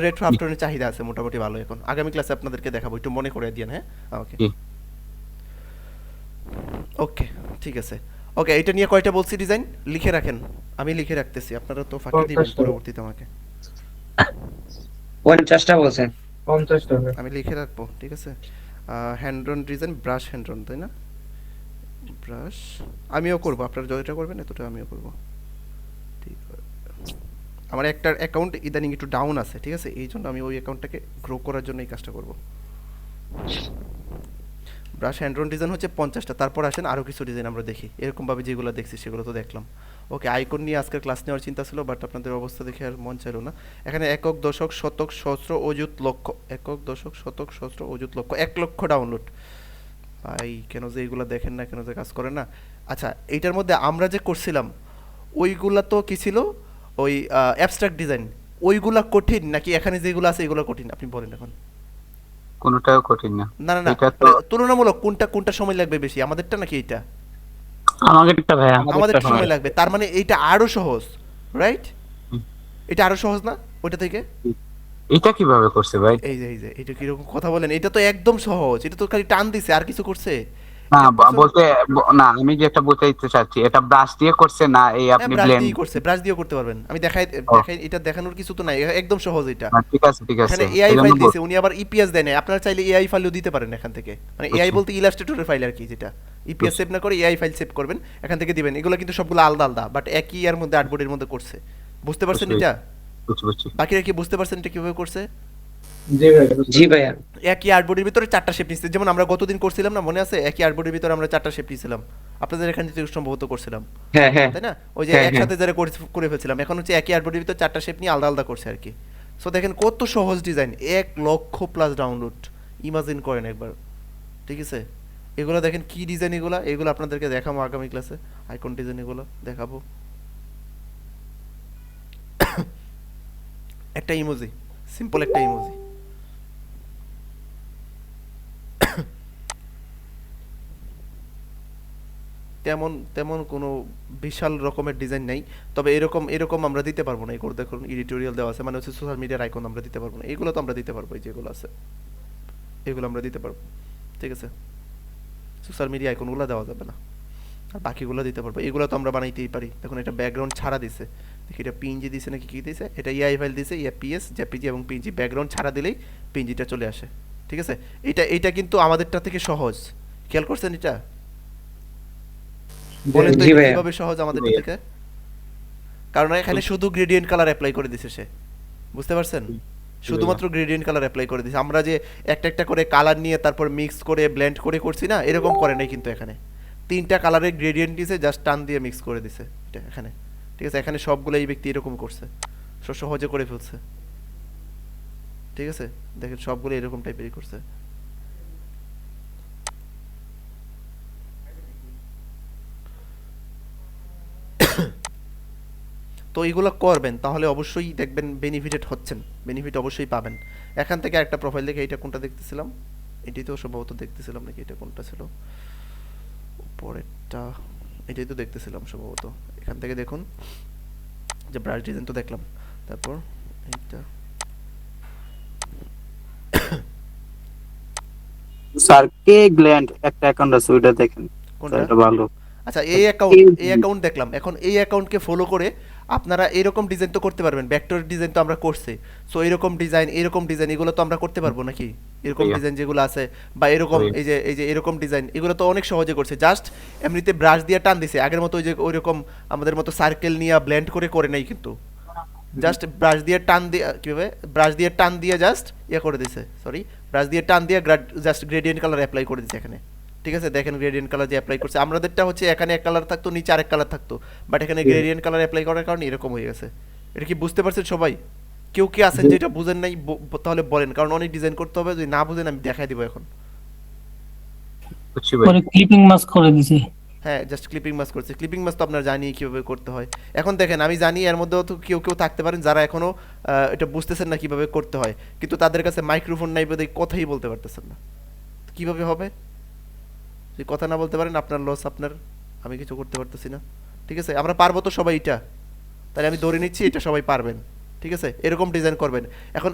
রেট্রো হাফ টোনের চাহিদা আছে মোটামুটি ভালো। এখন আগামী ক্লাসে আপনাদেরকে দেখাবো, একটু মনে করে দিয়েন। হ্যাঁ, ওকে ওকে, ঠিক আছে। ওকে, এটা নিয়ে কয়টা বলছি ডিজাইন লিখে রাখেন, আমি লিখে রাখতেছি, আপনারা তো ফাঁকি দিবেন পরবর্তীতে আমাকে। 50টা বলছেন। আমি লিখে রাখবো, ঠিক আছে। Hand drawn design, brush hand drawn, তাই না? ব্রাশ আমিও করবো, আপনারা যতটা করবেন এতটা আমিও করবো, ঠিক আছে। আমার একটা অ্যাকাউন্ট ইদানিং একটু ডাউন আছে, ঠিক আছে, এই জন্য আমি ওই অ্যাকাউন্টটাকে গ্রো করার জন্য এই কাজটা করবো। ব্রাশ হ্যান্ড রন ডিজাইন হচ্ছে 50টা। তারপর আসেন আরও কিছু ডিজাইন আমরা দেখি, এরকমভাবে যেগুলো দেখছি সেগুলো তো দেখলাম। ওকে, আইকন নিয়ে আজকের ক্লাস নেওয়ার চিন্তা ছিল, বাট আপনাদের অবস্থা দেখে আর মন চাইলো না। এখানে একক, দশক, শতক, সহস্র, অযুত, লক্ষ, একক, দশক, শতক, সহস্র, অযুত, লক্ষ, 1 লক্ষ ডাউনলোড। ভাই কেন যে এইগুলো দেখেন না, কেন যে কাজ করেন না? আচ্ছা, এইটার মধ্যে আমরা যে করছিলাম ওইগুলা তো কি ছিল, ওই অ্যাবস্ট্রাক্ট ডিজাইন, ওইগুলা কঠিন নাকি এখানে যেগুলো আছে এগুলো কঠিন? আপনি বলেন এখন। কোনটাও কঠিন না। না, তুলনামূলক কোনটা সময় লাগবে বেশি, আমাদেরটা নাকি এইটা? আমাদেরটা ভাইয়া, আমাদেরটা সময় লাগবে, তার মানে এইটা আরো সহজ, রাইট? এটা আরো সহজ না ওইটা থেকে? এটা কিভাবে করছে ভাই? এই যে এটা কিরকম কথা বলেন, এটা তো একদম সহজ, এটা তো খালি টান দিছে আর কিছু করছে না বলতে না, আমি যেটা বোঝাইতে চাচ্ছি এটা ব্রাশ দিয়ে করছে না, এই আপনি ব্লেন্ড করছে, ব্রাশ দিয়েও করতে পারবেন। আমি দেখাই এটা দেখানোর কিছু তো নাই, একদম সহজ এটা। ঠিক আছে এখানে এআই ফাইল দিয়েছে, উনি আবার ইপিএস দেয় না। আপনারা চাইলে এআই ফাইলও দিতে পারেন এখান থেকে, মানে এআই বলতে ইলাস্ট্রেটরের ফাইল আর কি, যেটা ইপিএস সেভ না করে এআই ফাইল সেভ করবেন, এখান থেকে দিবেন। এগুলো কিন্তু সবগুলো আলাদা, বাট একই এর মধ্যে আর্টবোর্ডের মধ্যে করছে। বুঝতে পারছেন এটা? বুঝছি। বাকিরা কি বুঝতে পারছেন এটা কিভাবে করছে? জি ভাইয়া। একই আর্টবোর্ডের ভিতরে 4টা শেপ নিচ্ছে, যেমন আমরা গতদিন করছিলাম না, মনে আছে? একই আর্টবোর্ডের ভিতরে আমরা 4টা শেপ নিয়েছিলাম, আপনাদের এখানে থেকে সম্ভবত করছিলাম, হ্যাঁ হ্যাঁ তাই না? ওই যে হ্যাঁ হ্যাঁ একসাথে যারা করে ফেলছিলাম, এখন হচ্ছে একই আর্টবোর্ডের ভিতরে 4টা শেপ নিয়ে আলাদা আলাদা করছে আর কি। সো দেখেন কত সহজ ডিজাইন, 1,00,000+ ডাউনলোড, ইমাজিন করেন একবার, ঠিক আছে? এগুলো দেখেন কি ডিজাইন, এগুলো আপনাদেরকে দেখাবো আগামী ক্লাসে, আইকন ডিজাইন এগুলো দেখাবো। একটা ইমোজি, সিম্পল একটা ইমোজি, তেমন তেমন কোনো বিশাল রকমের ডিজাইন নাই, তবে এরকম এরকম আমরা দিতে পারবো না। এগুলো দেখুন এডিটোরিয়াল দেওয়া আছে, মানে হচ্ছে সোশ্যাল মিডিয়ার আইকন আমরা দিতে পারবো না, এগুলো তো আমরা দিতে পারবো, এই যেগুলো আছে এগুলো আমরা দিতে পারবো, ঠিক আছে? সোশ্যাল মিডিয়া আইকনগুলো দেওয়া যাবে না, আর বাকিগুলো দিতে পারবো, এগুলো তো আমরা বানাইতেই পারি। দেখুন এটা ব্যাকগ্রাউন্ড ছাড়া দিছে, দেখি এটা পিএনজি দিছে নাকি কি দিছে, এটা ইআই ফাইল দিছে, ইপিএস, জেপিজি এবং পিএনজি, ব্যাকগ্রাউন্ড ছাড়া দিলেই পিএনজিটা চলে আসে, ঠিক আছে? এটা কিন্তু আমাদেরটা থেকে সহজ, খেয়াল করছেন এটা? বলেন তো জি এটা ভাইয়া। কিভাবে সহজ আমাদেরটা থেকে? কারণ এখানে শুধু গ্রেডিয়েন্ট কালার অ্যাপ্লাই করে দিছে সে, বুঝতে পারছেন? শুধুমাত্র গ্রেডিয়েন্ট কালার অ্যাপ্লাই করে দিছে, আমরা যে একটা একটা করে কালার নিয়ে তারপর মিক্স করে ব্লেন্ড করে করছি না, এরকম করে নাই কিন্তু এখানে 3টা কালারের গ্রেডিয়েন্ট দিছে, জাস্ট টান দিয়ে মিক্স করে দিছে এটা এখানে, ঠিক আছে? এখানে সবগুলো এই ব্যক্তি এরকম করছে, সহজে করে ফেলছে, ঠিক আছে? দেখেন সবগুলো এরকম টাইপেরই করছে। তো এইগুলো করবেন তাহলে অবশ্যই দেখবেন বেনিফিটেড হচ্ছেন, বেনিফিট অবশ্যই পাবেন। এখান থেকে একটা প্রোফাইল দেখে, এটা কোনটা দেখতেছিলাম, এটাই তো সম্ভবত দেখতেছিলাম নাকি, এটা কোনটা ছিল উপরেরটা, এটাই তো দেখতেছিলাম সম্ভবত। এখান থেকে দেখুন যে ব্রাশ ডিজাইন তো দেখলাম, তারপর এইটা স্যার কে গ্ল্যান্ড একটা অ্যাকাউন্ট আছে ওইটা দেখেন, কোনটা? এটা ভালো। আচ্ছা এই অ্যাকাউন্ট দেখলাম, এখন এই অ্যাকাউন্টকে ফলো করে আপনারা এরকম ডিজাইন তো করতে পারবেন, ভেক্টর ডিজাইন তো আমরা করছি, সো এরকম ডিজাইন এগুলো তো আমরা করতে পারবো নাকি? এরকম ভাইয়া। ডিজাইন যেগুলো আছে বা এরকম ভাইয়া। এই যে এরকম ডিজাইন, এগুলো তো অনেক সহজে করছে, জাস্ট এমনিতে ব্রাশ দিয়ে টান দিছে, আগের মতো ওই যে ওইরকম আমাদের মতো সার্কেল নিয়ে ব্লেন্ড করে নাই কিন্তু, জাস্ট ব্রাশ দিয়ে টান দিয়ে কিভাবে ব্রাশ দিয়ে টান দিয়ে জাস্ট করে দিছে, সরি ব্রাশ দিয়ে টান দিয়ে জাস্ট গ্রেডিয়েন্ট কালার অ্যাপ্লাই করে দিছে এখানে, ঠিক আছে? দেখেন গ্রেডিয়েন্ট কালার যে অ্যাপ্লাই করছে, আমাদেরটা হচ্ছে এখানে এক কালার থাকতো, নিচে আরেক কালার থাকতো, বাট এখানে গ্রেডিয়েন্ট কালার অ্যাপ্লাই করার কারণে এরকম হয়ে গেছে। এটা কি বুঝতে পারছেন সবাই? কেউ কি আছেন যেটা বুঝেন নাই তাহলে বলেন, কারণ অনেক ডিজাইন করতে হবে, যদি না বুঝেন আমি দেখাই দিব এখন। বুঝছি ভাই। পরে ক্লিপিং মাস্ক করে দিছে। হ্যাঁ জাস্ট ক্লিপিং মাস্ক করছে, ক্লিপিং মাস্ক তো আপনারা জানি কিভাবে করতে হয়। এখন দেখেন আমি জানি এর মধ্যেও তো কেউ কেউ থাকতে পারেন যারা এখনো এটা বুঝতেছেন না কিভাবে করতে হয়, কিন্তু তাদের কাছে মাইক্রোফোন নাই বোধহয়, কথাই বলতে পারতেছেন না, কিভাবে হবে? যদি কথা না বলতে পারেন আপনার লস, আপনার, আমি কিছু করতে পারতেছি না, ঠিক আছে? আমরা পারবো তো সবাই এটা, তাহলে আমি ধরে নিচ্ছি এটা সবাই পারবেন, ঠিক আছে? এরকম ডিজাইন করবেন। এখন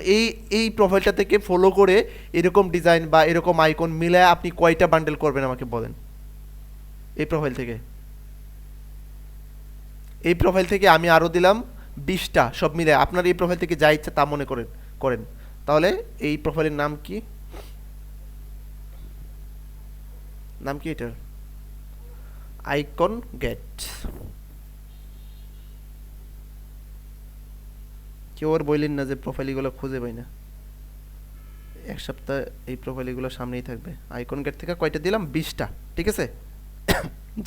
এই প্রোফাইলটা থেকে ফলো করে এরকম ডিজাইন বা এরকম আইকন মিলায় আপনি কয়টা বান্ডেল করবেন আমাকে বলেন? এই প্রোফাইল থেকে আমি আরও দিলাম 20টা, সব মিলে আপনার এই প্রোফাইল থেকে যা ইচ্ছা তা মনে করেন। তাহলে এই প্রোফাইলের নাম কি? নাম কি এটার? Icon gate. কেউ আর বললেন না যে প্রোফাইল এগুলো খুঁজে পাই না, এক সপ্তাহ এই প্রোফাইল এগুলো সামনেই থাকবে। আইকন গেট থেকে কয়টা দিলাম? 20টা, ঠিক আছে?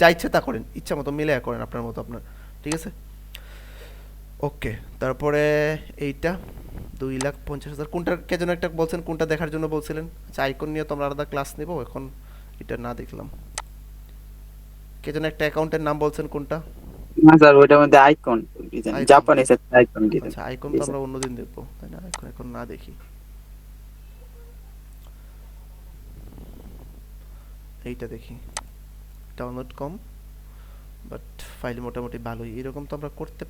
যা ইচ্ছা তা করেন, ইচ্ছা মতো মিলে করেন আপনার মতো আপনার, ঠিক আছে? ওকে, তারপরে এইটা 2,50,000 কোনটা কে যেন একটা বলছেন, কোনটা দেখার জন্য বলছিলেন? আচ্ছা আইকন নিয়ে তো আমরা আলাদা ক্লাস নেব, এখন এটা না দেখলাম। কে যেন একটা অ্যাকাউন্টের নাম বলছেন, কোনটা? না স্যার ওইটার মধ্যে আইকন ডিজাইন, Icon. জাপানিজ একটা আইকন ডিজাইন। আচ্ছা আইকন তো আমরা অন্যদিন দেখবো, তাই না? এখন না দেখি, এইটা দেখি, ডাউনলোড কম, বাট ফাইল মোটামুটি ভালোই, এরকম তো আমরা করতে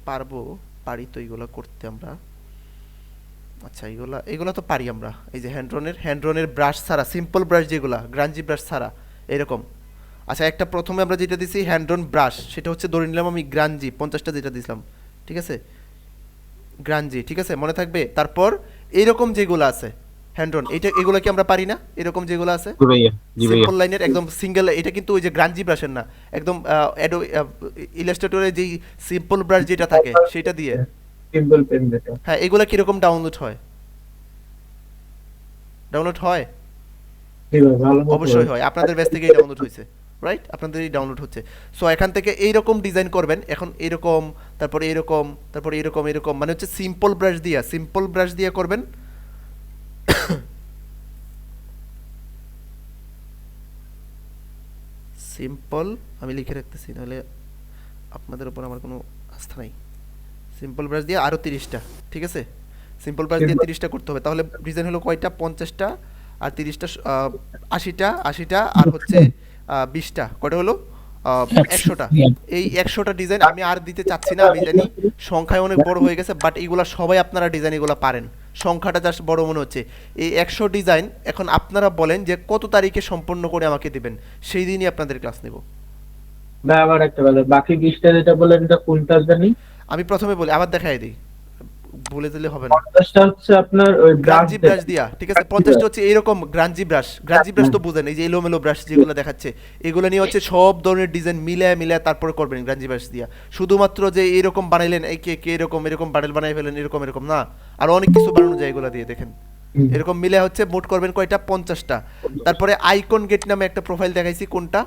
পারি তো এইগুলো করতে আমরা। আচ্ছা এগুলা তো পারি আমরা, এই যে হ্যান্ডরনের ব্রাশ ছাড়া, সিম্পল ব্রাশ যেগুলা, গ্রাঞ্জি ব্রাশ ছাড়া এরকম। আচ্ছা একটা প্রথমে আমরা যেটা দিছি হ্যান্ডরন ব্রাশ, সেটা হচ্ছে ধরে নিলাম আমি গ্রাঞ্জি 50টা যেটা দিছিলাম, ঠিক আছে? গ্রাঞ্জি, ঠিক আছে, মনে থাকবে। তারপর এইরকম যেগুলো আছে হ্যান্ডরন, এগুলো কি আমরা পারি না? এরকম যেগুলো আছে জি ভাইয়া, জি ভাইয়া। সিম্পল লাইনের একদম সিঙ্গেল, এটা কিন্তু ওই যে গ্রাঞ্জি ব্রাশের না, একদম ইলাস্ট্রেটরে যেই সিম্পল ব্রাশ যেটা থাকে সেটা দিয়ে। সিম্পল পেন যেটা। হ্যাঁ এগুলা কিরকম ডাউনলোড হয়? ডাউনলোড হয়? জি ভাই, ভালো মতো অবশ্যই হয়। হয়, আপনাদের ব্যাচ থেকেই ডাউনলোড হয়েছে, রাইট? আপনাদেরই ডাউনলোড হচ্ছে। সো এখান থেকে এইরকম ডিজাইন করবেন, এখন এরকম, তারপরে এরকম, তারপরে এরকম, এরকম, মানে হচ্ছে সিম্পল ব্রাশ দিয়ে করবেন। সিম্পল, আমি লিখে রাখতেছি, নাহলে আপনাদের উপর আমার কোনো আস্থা নাই। সিম্পল ব্রাশ দিয়ে আরও 30টা, ঠিক আছে? সিম্পল ব্রাশ দিয়ে 30টা করতে হবে। তাহলে ডিজাইন হলো কয়টা? 50টা, আর 30টা 80টা, আর হচ্ছে 20টা, কয়টা হলো? 100টা। এই 100টা ডিজাইন আমি আর দিতে চাচ্ছি না, আমি জানি সংখ্যায় অনেক বড় হয়ে গেছে, বাট এইগুলা সবাই আপনারা ডিজাইন এগুলো পারেন, সংখ্যাটা জাস্ট বড় মনে হচ্ছে। এই 100 ডিজাইন এখন আপনারা বলেন যে কত তারিখে সম্পূর্ণ করে আমাকে দিবেন, সেই দিনই আপনাদের ক্লাস নেব। ভাই আবার একটা কথা, বাকি 20টা যেটা বললেন এটা কোনটা জানি? আমি প্রথমে বলি, আবার দেখাই দিই, বলে দিলে হবে না। 50টা হচ্ছে আপনার ওই গ্রাঞ্জি ব্রাশ দিয়া, ঠিক আছে? 50টা হচ্ছে এইরকম গ্রাঞ্জি ব্রাশ তো বুঝেন, এই যে এলোমেলো ব্রাশ যেগুলো দেখাচ্ছে, এগুলো নিয়ে হচ্ছে সব ধরনের ডিজাইন মিলায় তারপরে করবেন গ্রাঞ্জি ব্রাশ দিয়া। শুধুমাত্র যে এরকম বানাইলেন, এই কে এরকম বান্ডেল বানাই ফেলেন, এরকম না, আরো অনেক কিছু বানানো যায় এগুলো দিয়ে, দেখেন এরকম মিলে হচ্ছে মোট করবেন কয়টা? 50টা। তারপরে আইকন গেট নামে একটা প্রোফাইল দেখাইছি, কোনটা?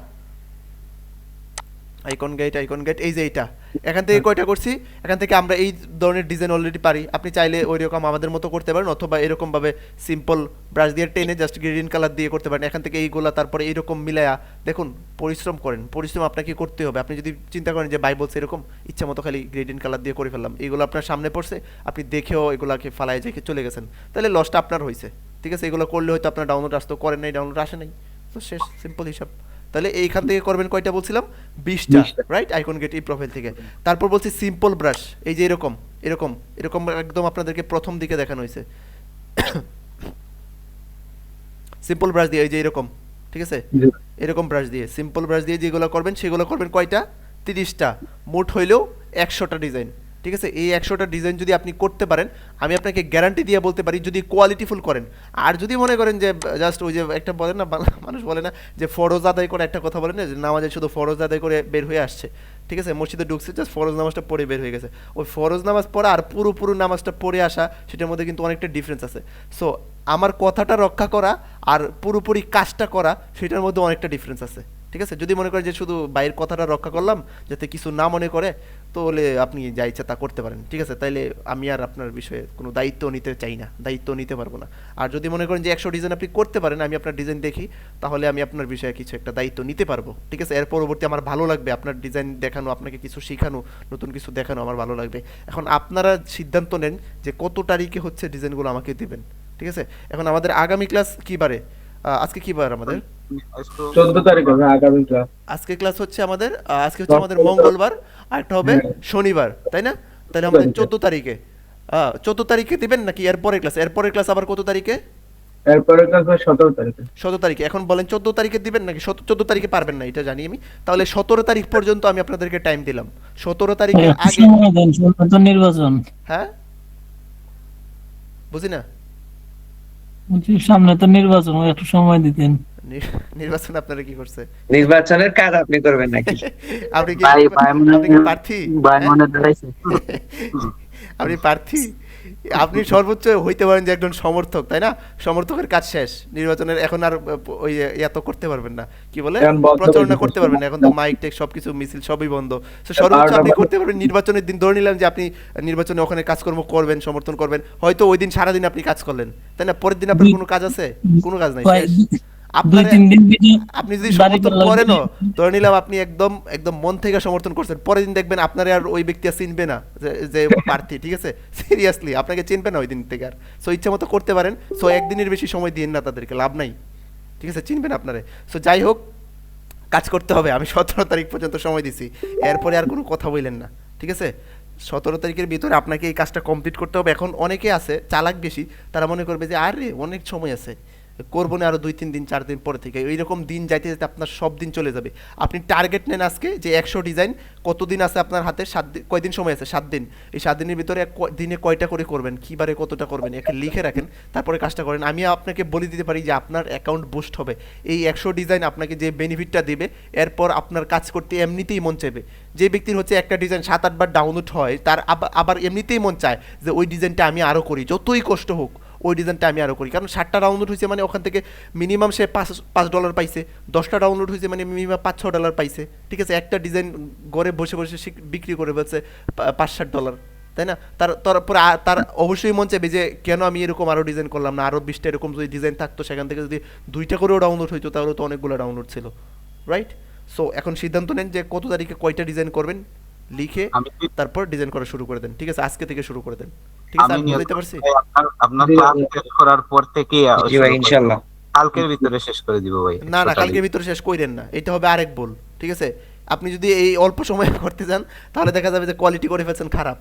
আইকন গেট, এই যে এইটা। এখান থেকে কয়টা করছি? এখান থেকে আমরা এই ধরনের ডিজাইন অলরেডি পারি, আপনি চাইলে ওইরকম আমাদের মতো করতে পারেন, অথবা এরকম ভাবে সিম্পল ব্রাশ দিয়ে টেনে জাস্ট গ্রিন কালার দিয়ে করতে পারেন। এখান থেকে এইগুলা তারপরে এইরকম মিলায়া, দেখুন পরিশ্রম করেন, পরিশ্রম আপনাকে করতে হবে। আপনি যদি চিন্তা করেন যে ভাই বলছে এরকম ইচ্ছা মতো খালি গ্রেডিন কালার দিয়ে করে ফেললাম, এইগুলো আপনার সামনে পড়ছে, আপনি দেখেও এগুলাকে ফালায় যেয়ে চলে গেছেন, তাহলে লসটা আপনার হয়েছে, ঠিক আছে? এগুলো করলে হয়তো আপনার ডাউনলোড আসতো, করেন নাই, ডাউনলোড আসে নাই, তো শেষ, সিম্পল হিসাব। তাহলে এইখান থেকে করবেন কয়টা বলছিলাম? 20টা, রাইট? আইকন গেট এই প্রোফাইল থেকে। তারপর বলছি সিম্পল ব্রাশ, এই যে এরকম একদম আপনাদেরকে প্রথম দিকে দেখানো হয়েছে, সিম্পল ব্রাশ দিয়ে, এই যে এরকম, ঠিক আছে? এরকম ব্রাশ দিয়ে, সিম্পল ব্রাশ দিয়ে যেগুলো করবেন সেগুলো করবেন কয়টা? 30টা। মোট হইলেও 100টা ডিজাইন, ঠিক আছে? এই 100টা ডিজাইন যদি আপনি করতে পারেন, আমি আপনাকে গ্যারান্টি দিয়ে বলতে পারি, যদি কোয়ালিটিফুল করেন। আর যদি মনে করেন যে জাস্ট ওই যে একটা বলেন না, মানুষ বলে না যে ফরজ আদায় করে, একটা কথা বলেন না যে নামাজে শুধু ফরজ আদায় করে বের হয়ে আসছে, ঠিক আছে? মসজিদে ঢুকছে, জাস্ট ফরজ নামাজটা পড়ে বের হয়ে গেছে। ওই ফরজ নামাজ পড়া আর পুরো নামাজটা পড়ে আসা, সেটার মধ্যে কিন্তু অনেকটা ডিফারেন্স আছে। সো আমার কথাটা রক্ষা করা আর পুরোপুরি কাজটা করা, সেটার মধ্যে অনেকটা ডিফারেন্স আছে, ঠিক আছে? যদি মনে করেন যে শুধু বাইরের কথাটা রক্ষা করলাম যাতে কিছু না মনে করে, তাহলে আপনি যা ইচ্ছা তা করতে পারেন, ঠিক আছে? তাইলে আমি আর আপনার বিষয়ে কোনো দায়িত্ব নিতে চাই না, দায়িত্ব নিতে পারবো না। আর যদি মনে করেন যে 100 ডিজাইন আপনি করতে পারেন, আমি আপনার ডিজাইন দেখি, তাহলে আমি আপনার বিষয়ে কিছু একটা দায়িত্ব নিতে পারবো, ঠিক আছে? এর পরবর্তী আমার ভালো লাগবে আপনার ডিজাইন দেখানো, আপনাকে কিছু শেখানো, নতুন কিছু দেখানো আমার ভালো লাগবে। এখন আপনারা সিদ্ধান্ত নেন যে কত তারিখে হচ্ছে ডিজাইনগুলো আমাকে দিবেন, ঠিক আছে? এখন আমাদের আগামী ক্লাস কি বারে? আজকে কি বার আমাদের? 14 তারিখ হবে আগামী ক্লাস। আজকে ক্লাস হচ্ছে আমাদের, আজকে হচ্ছে আমাদের মঙ্গলবার, আর একটা হবে শনিবার, তাই না? তাহলে আমাদের 14 তারিখে, 14 তারিখে দিবেন নাকি এরপরের ক্লাস? এরপরের ক্লাস আবার কত তারিখে? এরপরে ক্লাস হবে 17 তারিখে। 17 তারিখে। এখন বলেন 14 তারিখে দিবেন নাকি? 14 তারিখে পারবেন না, এটা জানি আমি। তাহলে 17 তারিখ পর্যন্ত আমি আপনাদেরকে টাইম দিলাম। 17 তারিখের আগে, তো নির্বাচন, হ্যাঁ বুঝি না, সামনে তো নির্বাচন, একটু সময় দিতেন। নির্বাচন আপনারা কি করছে? নির্বাচনের কাজ আপনি করবেন নাকি? আপনি কি ভাই আপনি কি প্রার্থী? ভাই হ্যাঁ? মনে দাঁড়াইছে। আপনি প্রার্থী, আপনি সর্বোচ্চ হইতে পারেন যে একজন সমর্থক, তাই না? সমর্থকের কাজ শেষ, নির্বাচনের এখন আর ওই এত করতে পারবেন না, কি বলে, এখন বন্ধ প্রচারণা করে করতে পারবেন না, এখন তো মাইক টেক সবকিছু মিছিল সবই বন্ধ। তো সর্বোচ্চ আপনি করতে পারবেন নির্বাচনের দিন, ধরে নিলাম যে আপনি নির্বাচনে ওখানে কাজকর্ম করবেন, সমর্থন করবেন, হয়তো ওই দিন সারাদিন আপনি কাজ করলেন, তাই না? পরের দিন আপনার কোনো কাজ আছে? কোনো কাজ নাই, শেষ। আপনার, 2-3 দিন আপনি যদি সমর্থন করেনও, ধরে নিলাম আপনি একদম একদম মন থেকে সমর্থন করছেন, পরের দিন দেখবেন আপনার আর ওই ব্যক্তি আর চিনবে না যে প্রার্থী, ঠিক আছে? সিরিয়াসলি আপনাকে চিনবে না ওই দিন থেকে আর। সো ইচ্ছা মতো করতে পারেন, সো একদিনের বেশি সময় দিন না তাদেরকে, লাভ নাই, ঠিক আছে? চিনবে না আপনারে। সো যাই হোক, কাজ করতে হবে। আমি 17 তারিখ পর্যন্ত সময় দিছি, এরপরে আর কোনো কথা বললেন না, ঠিক আছে? 17 তারিখের ভিতরে আপনাকে এই কাজটা কমপ্লিট করতে হবে। এখন অনেকে আছে চালাক বেশি, তারা মনে করবে যে আরে অনেক সময় আছে, করবো না আরো 2-3 দিন 4 দিন পরে থেকে, এইরকম দিন যাইতে যাইতে আপনার সব দিন চলে যাবে। আপনি টার্গেট নেন আজকে যে 100 ডিজাইন, কতদিন আছে আপনার হাতে? 7 দিন। কয়দিন সময় আছে? 7 দিন। এই 7 দিনের ভিতরে দিনে কয়টা করে করবেন, কী বারে কতটা করবেন, একে লিখে রাখেন, তারপরে কাজটা করেন। আমি আপনাকে বলে দিতে পারি যে আপনার অ্যাকাউন্ট বুস্ট হবে। এই 100 ডিজাইন আপনাকে যে বেনিফিটটা দেবে, এরপর আপনার কাজ করতে এমনিতেই মন চাইবে। যে ব্যক্তির হচ্ছে একটা ডিজাইন 7-8 বার ডাউনলোড হয়, তার আবার এমনিতেই মন চায় যে ওই ডিজাইনটা আমি আরও করি, যতই কষ্ট হোক ওই ডিজাইনটা আমি আরও করি, কারণ 60টা ডাউনলোড হয়েছে মানে ওখান থেকে মিনিমাম সে $5 পাইছে, 10টা ডাউনলোড হয়েছে মানে মিনিমাম $5-6 পাইছে, ঠিক আছে। একটা ডিজাইন ঘরে বসে বসে বিক্রি করে ফেলছে $5-60, তাই না? তারপরে তার অবশ্যই মন চাইবে যে কেন আমি এরকম আরও ডিজাইন করলাম না, আরও 20টা এরকম যদি ডিজাইন থাকতো, সেখান থেকে যদি 2টা করেও ডাউনলোড হইতো তাহলে তো অনেকগুলো ডাউনলোড ছিল, রাইট? সো এখন সিদ্ধান্ত নেন যে কত তারিখে কয়টা ডিজাইন করবেন, লিখে তারপর ডিজাইন করা শুরু করে দেন, ঠিক আছে? আজকে থেকে শুরু করে দেন, ঠিক আছে? আমি বুঝতে পারছি। আপনার ক্লাস শেষ করার পর থেকে জি ভাই, ইনশাল্লাহ। কালকের ভিতরে শেষ করে দিব ভাই। না না, কালকের ভিতরে শেষ কইরেন না, এটা হবে আরেক বল, ঠিক আছে? আপনি যদি এই অল্প সময়ে করতে যান তাহলে দেখা যাবে যে কোয়ালিটি করে ফেলছেন খারাপ,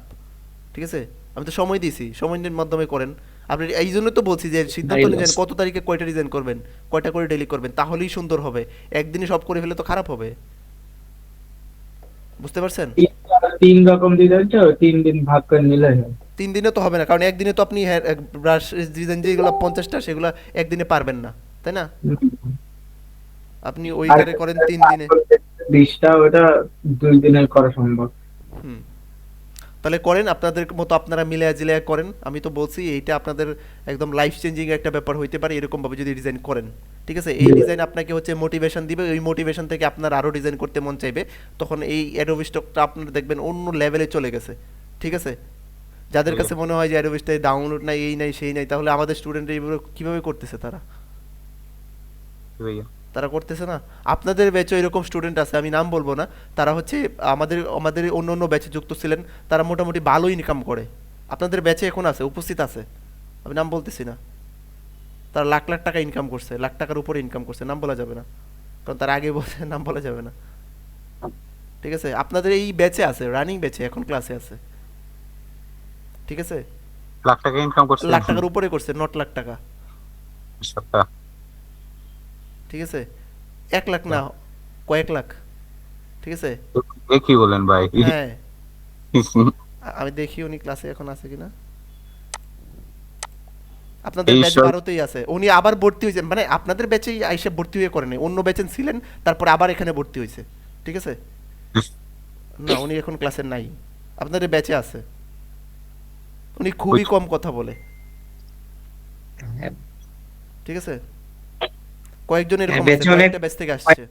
ঠিক আছে? আমি তো সময় দিয়েছি, সময়ের মাধ্যমে করেন আপনি। এই জন্য তো বলছি যে সিদ্ধান্ত নিন কত তারিখে কয়টা ডিজাইন করবেন, কয়টা করে ডেলি করবেন, তাহলেই সুন্দর হবে। একদিনে সব করে ফেলে তো খারাপ হবে, বুঝতে পারছেন? 3 রকম ডিজাইন তো 3 দিন ভাগ করে নিলে হয়। 3 দিনে তো হবে না, কারণ একদিনে তো আপনি ব্রাশ ডিজাইন যেগুলো 50টা সেগুলো একদিনে পারবেন না, তাই না? আপনি ওইটারে করেন 3 দিনে। 20টা ওটা 2 দিনে করা সম্ভব। হুম, তাহলে করেন আপনাদের মতো, আপনারা মিলিয়ে জিলিয়ে করেন। আমি তো বলছি এইটা আপনাদের একদম লাইফ চেঞ্জিং একটা ব্যাপার হইতে পারে এরকম ভাবে যদি ডিজাইন করেন, ঠিক আছে? এই ডিজাইন আপনাকে হচ্ছে মোটিভেশন দিবে, ওই মোটিভেশন থেকে আপনার আরো ডিজাইন করতে মন চাইবে, তখন এই অ্যাডোবি স্টকটা আপনারা দেখবেন অন্য লেভেলে চলে গেছে, ঠিক আছে? যাদের কাছে মনে হয় যে অ্যাডোবিটা ডাউনলোড নাই, এই নাই সেই নাই, তাহলে আমাদের স্টুডেন্টরা এইভাবে কিভাবে করতেছে? তারা করতেছে না। আপনাদের ব্যাচে এরকম স্টুডেন্ট আছে, আমি নাম বলবো না, তারা হচ্ছে আমাদের অন্য অন্য ব্যাচে যুক্ত ছিলেন, তারা মোটামুটি ভালো ইনকাম করে। আপনাদের ব্যাচে এখন আছে, উপস্থিত আছে, আমি নাম বলতেছি না। তারা লাখ লাখ টাকা ইনকাম করছে, লাখ টাকার উপরে ইনকাম করছে, নাম বলা যাবে না, কারণ তারা আগে বলছে নাম বলা যাবে না, ঠিক আছে? আপনাদের এই ব্যাচে আছে, রানিং ব্যাচে এখন ক্লাসে আছে, ঠিক আছে? লাখ টাকা ইনকাম করছে, লাখ টাকার উপরে করছে, নট লাখ টাকা, ঠিক আছে? 1 লাখ না, কয়েক লাখ, ঠিক আছে? কি বলেন ভাই? হ্যাঁ, আমি দেখি উনি ক্লাসে এখন আছে কিনা। আপনাদের ব্যাচ 12তেই আছে, উনি আবার ভর্তি হয়েছেন, মানে আপনাদের ব্যাচেই আইসা ভর্তি হয়ে করেন, অন্য ব্যাচে ছিলেন তারপর আবার এখানে ভর্তি হয়েছে, ঠিক আছে? না, উনি এখন ক্লাসে নাই, আপনাদের ব্যাচে আছে। উনি খুবই কম কথা বলে, ঠিক আছে? কয়েকজন এরকম আছে, কয়েকটা ব্যাচ থেকে আসছে।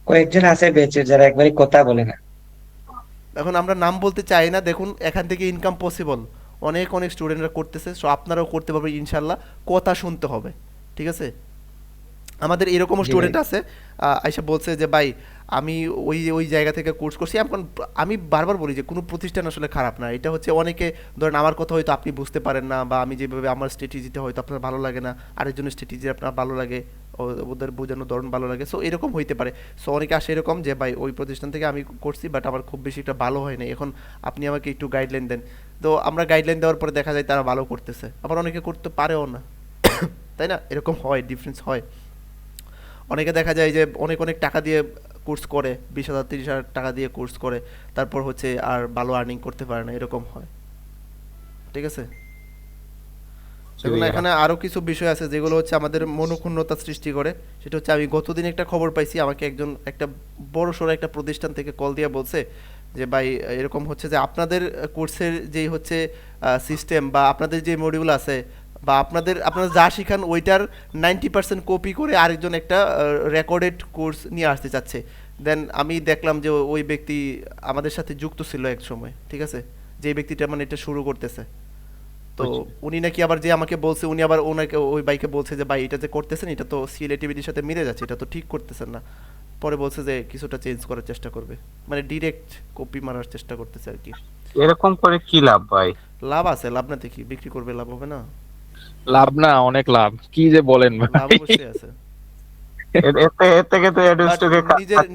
কয়েকজন আছে বেঁচে যারা একবারে কথা বলে না। এখন আমরা নাম বলতে চাই না, দেখুন এখান থেকে ইনকাম পসিবল, অনেক অনেক স্টুডেন্টরা করতেছে, সো আপনারাও করতে পারবেন ইনশাল্লাহ, কথা শুনতে হবে, ঠিক আছে? আমাদের এরকমও স্টুডেন্ট আছে আইসা বলছে যে ভাই আমি ওই জায়গা থেকে কোর্স করছি। এখন আমি বারবার বলি যে কোনো প্রতিষ্ঠান আসলে খারাপ না, এটা হচ্ছে অনেকে ধরেন আমার কথা হয়তো আপনি বুঝতে পারেন না, বা আমি যেভাবে আমার স্ট্র্যাটেজিটা হয়তো আপনার ভালো লাগে না, আরেকজনের স্ট্র্যাটেজি আপনার ভালো লাগে, ওদের বোঝানোর ধরন ভালো লাগে, সো এরকম হইতে পারে। সো অনেকে আসে এরকম যে ভাই ওই প্রতিষ্ঠান থেকে আমি করছি বাট আমার খুব বেশি একটা ভালো হয় না, এখন আপনি আমাকে একটু গাইডলাইন দেন। তো আমরা গাইডলাইন দেওয়ার পরে দেখা যায় তারা ভালো করতেছে, আবার অনেকে করতে পারেও না, তাই না? এরকম হয়, ডিফারেন্স হয়। অনেকে দেখা যায় যে অনেক অনেক টাকা দিয়ে কোর্স করে, 20,000 30,000 টাকা দিয়ে কোর্স করে, তারপর হচ্ছে আর ভালো আর্নিং করতে পারে না, এরকম হয়, ঠিক আছে? দেখুন এখানে আরও কিছু বিষয় আছে যেগুলো হচ্ছে আমাদের মনোক্ষুণ্ণতা সৃষ্টি করে। সেটা হচ্ছে আমি গতদিন একটা খবর পাইছি, আমাকে একটা বড় সড়ো একটা প্রতিষ্ঠান থেকে কল দিয়ে বলছে যে ভাই এরকম হচ্ছে যে আপনাদের কোর্সের যেই হচ্ছে সিস্টেম বা আপনাদের যে মডিউল আছে বা আপনারা যা শিখান ওইটার 90% কপি করে আরেকজন একটা রেকর্ডেড কোর্স নিয়ে আসতে চাচ্ছে। দেন আমি দেখলাম যে ওই ব্যক্তি আমাদের সাথে যুক্ত ছিল এক সময়, ঠিক আছে? যে ব্যক্তিটা মানে এটা শুরু করতেছে, তো উনি নাকি আবার যে আমাকে বলছে, উনি আবার ওনাকে ওই বাইকে বলছে যে ভাই এটা যে করতেছেন এটা তো সিলেটিভিটির সাথে মিলে যাচ্ছে, এটা তো ঠিক করতেছেন না। পরে বলছে যে কিছুটা চেঞ্জ করার চেষ্টা করবে, মানে ডিরেক্ট কপি মারার চেষ্টা করতেছে আর কি। এরকম করে কি লাভ ভাই? লাভ আছে, লাভ না দেখি বিক্রি করবে, লাভ হবে না? লাভ না, অনেক লাভ, কি যে বলেন ভাই। লাভ অবশ্যই আছে।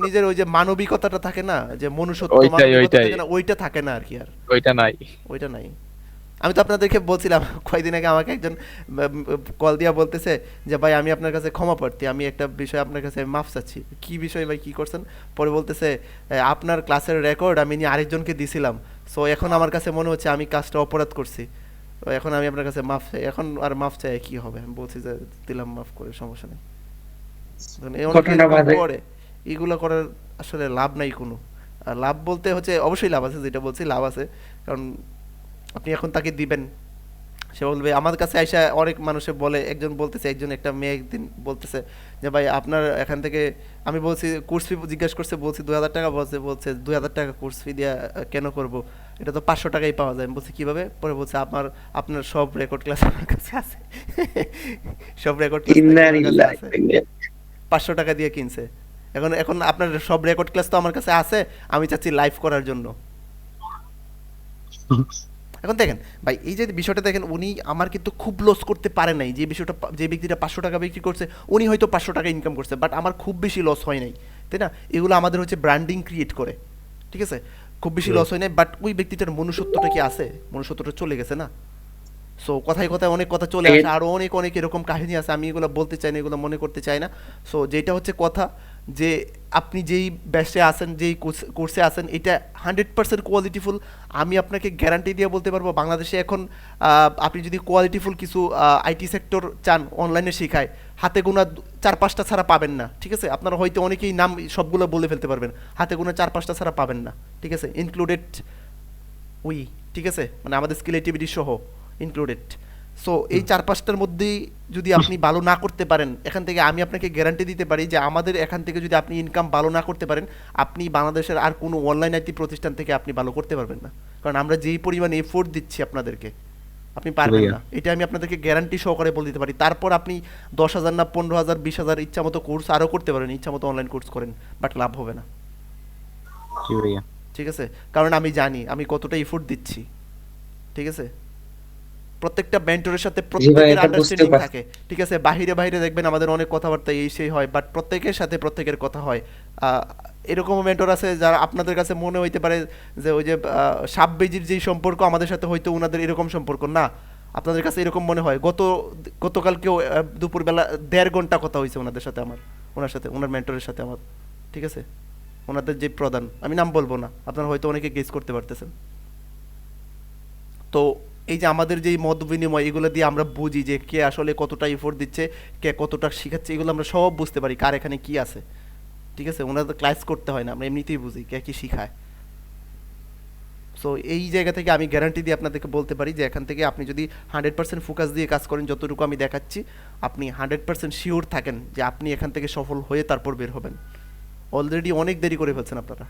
নিজের ওই যে মানবিকতাটা থাকে না, যে মনুষ্যত্ব, ওইটা থাকে না আর কি, আর ওইটা নাই। আমি তো আপনাদেরকে বলছিলাম কয়েকদিন আগে, আমাকে একজন কল দিয়া বলতেছে যে ভাই আমি আপনার কাছে ক্ষমা প্রার্থী, আমি একটা বিষয় আপনার কাছে মাফ চাচ্ছি। কি বিষয় ভাই, কি করছেন? পরে বলতেছে আপনার ক্লাসের রেকর্ড আমি নিয়ে আরেকজনকে দিছিলাম, সো এখন আমার কাছে মনে হচ্ছে আমি কাজটা অপরাধ করছি, তো এখন আমি আপনার কাছে মাফ চাই। এখন আর মাফ চাই কি হবে? আমি বলছি যে দিলাম মাফ করে, সমস্যা নেই। এগুলো করার আসলে লাভ নাই কোনো। আর লাভ বলতে হচ্ছে অবশ্যই লাভ আছে, যেটা বলছি লাভ আছে, কারণ আপনি এখন তাকে দিবেন, সে বলবে আমার কাছে আইসা অনেক মানুষে বলে, একজন বলতেছে, একজন একটা মেয়ে একদিন বলতেছে যে ভাই আপনার এখান থেকে, আমি বলছি কোর্স ফি জিজ্ঞেস করছে, বলছি 2000 টাকা, বলছে 2000 টাকা কোর্স ফি দিয়া কেন করব, এটা তো 500 টাকাই পাওয়া যায়। আমি বলছি কিভাবে? পরে বলছে আপনার সব রেকর্ড ক্লাস আমার কাছে আছে। সব রেকর্ড ক্লাস আমার কাছে আছে, 500 টাকা দিয়ে কিনছে। এখন আপনার সব রেকর্ড ক্লাস তো আমার কাছে আছে, আমি চাচ্ছি লাইভ করার জন্য। এখন দেখেন ভাই, এই যে বিষয়টা দেখেন, উনি আমার কিন্তু খুব লস করতে পারে নাই। যে বিষয়টা, যে ব্যক্তিটা 500 টাকা বিক্রি করছে উনি হয়তো 500 টাকা ইনকাম করছে, বাট আমার খুব বেশি লস হয় নাই, তাই না? এগুলো আমাদের হচ্ছে ব্র্যান্ডিং ক্রিয়েট করে, ঠিক আছে? খুব বেশি লস হয় নাই, বাট ওই ব্যক্তিটার মনুষ্যত্বটা কি আছে? মনুষ্যত্বটা চলে গেছে না? সো কথায় কথায় অনেক কথা চলে আসে, আরও অনেক অনেক এরকম কাহিনী আছে, আমি এগুলো বলতে চাই না, এগুলো মনে করতে চাই না। সো যেটা হচ্ছে কথা, যে আপনি যেই ব্যাচে আছেন, যেই কোর্সে আছেন, এটা 100% কোয়ালিটিফুল। আমি আপনাকে গ্যারান্টি দিয়ে বলতে পারবো, বাংলাদেশে এখন আপনি যদি কোয়ালিটিফুল কিছু আইটি সেক্টর চান অনলাইনে শেখায়, হাতে গোনা 4-5টা ছাড়া পাবেন না, ঠিক আছে? আপনারা হয়তো অনেকেই নাম সবগুলো বলে ফেলতে পারবেন, হাতে গোনা 4-5টা ছাড়া পাবেন না, ঠিক আছে? ইনক্লুডেড উই, ঠিক আছে, মানে আমাদের স্কিল অ্যাক্টিভিটি সহ ইনক্লুডেড। সো এই 4-5টার মধ্যেই যদি আপনি ভালো না করতে পারেন, এখান থেকে আমি আপনাকে গ্যারান্টি দিতে পারি যে আমাদের এখান থেকে যদি আপনি ইনকাম ভালো না করতে পারেন, আপনি বাংলাদেশের আর কোনো অনলাইন আইটি প্রতিষ্ঠান থেকে আপনি ভালো করতে পারবেন না। কারণ আমরা যেই পরিমাণ এফোর্ট দিচ্ছি আপনাদেরকে, আপনি পারবেন না, এটা আমি আপনাদেরকে গ্যারান্টি সহকারে বলে দিতে পারি। তারপর আপনি 10,000 না 15,000 20,000 ইচ্ছা মতো কোর্স আরও করতে পারেন, ইচ্ছা মতো অনলাইন কোর্স করেন, বাট লাভ হবে না, জি ভাইয়া। ঠিক আছে? কারণ আমি জানি আমি কতটা এফোর্ট দিচ্ছি, ঠিক আছে? প্রত্যেকটা মেন্টরের সাথে প্রত্যেকের আন্ডারস্ট্যান্ডিং থাকে, ঠিক আছে? বাহিরে বাহিরে দেখবেন আমাদের অনেক কথাবার্তা এই সেই হয়, বাট প্রত্যেকের সাথে প্রত্যেকের কথা হয়। এরকম মেন্টর আছে যারা আপনাদের কাছে মনে হইতে পারে যে ওই যে সাপ বেজির যেই সম্পর্ক আমাদের সাথে, হয়তো ওনাদের এরকম সম্পর্ক না, আপনাদের কাছে এরকম মনে হয়। গতকালকেও দুপুরবেলা 1.5 ঘন্টা কথা হয়েছে ওনাদের সাথে, ওনার সাথে, ওনার মেন্টরের সাথে আমার, ঠিক আছে? ওনাদের যে প্রধান, আমি নাম বলবো না, আপনারা হয়তো অনেকে গেস করতে পারতেছেন। তো এই যে আমাদের যেই মত বিনিময়, এগুলো দিয়ে আমরা বুঝি যে কে আসলে কতটা এফোর্ট দিচ্ছে, কে কতটা শিখাচ্ছে, এগুলো আমরা সব বুঝতে পারি, কার এখানে কি আছে, ঠিক আছে? ওনাদের ক্লাস করতে হয় না, আমরা এমনিতেই বুঝি কে কি শিখায়। সো এই জায়গা থেকে আমি গ্যারান্টি দিয়ে আপনাদেরকে বলতে পারি যে এখান থেকে আপনি যদি 100% ফোকাস দিয়ে কাজ করেন, যতটুকু আমি দেখাচ্ছি, আপনি 100% শিওর থাকেন যে আপনি এখান থেকে সফল হয়ে তারপর বের হবেন। অলরেডি অনেক দেরি করে ফেলছেন আপনারা,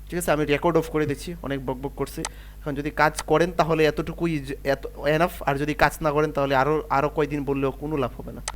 ঠিক আছে? আমি রেকর্ড অফ করে দিচ্ছি, অনেক বকবক করছি। এখন যদি কাজ করেন তাহলে এতটুকুই এত এনাফ, আর যদি কাজ না করেন তাহলে আরও কয়দিন বললেও কোনো লাভ হবে না।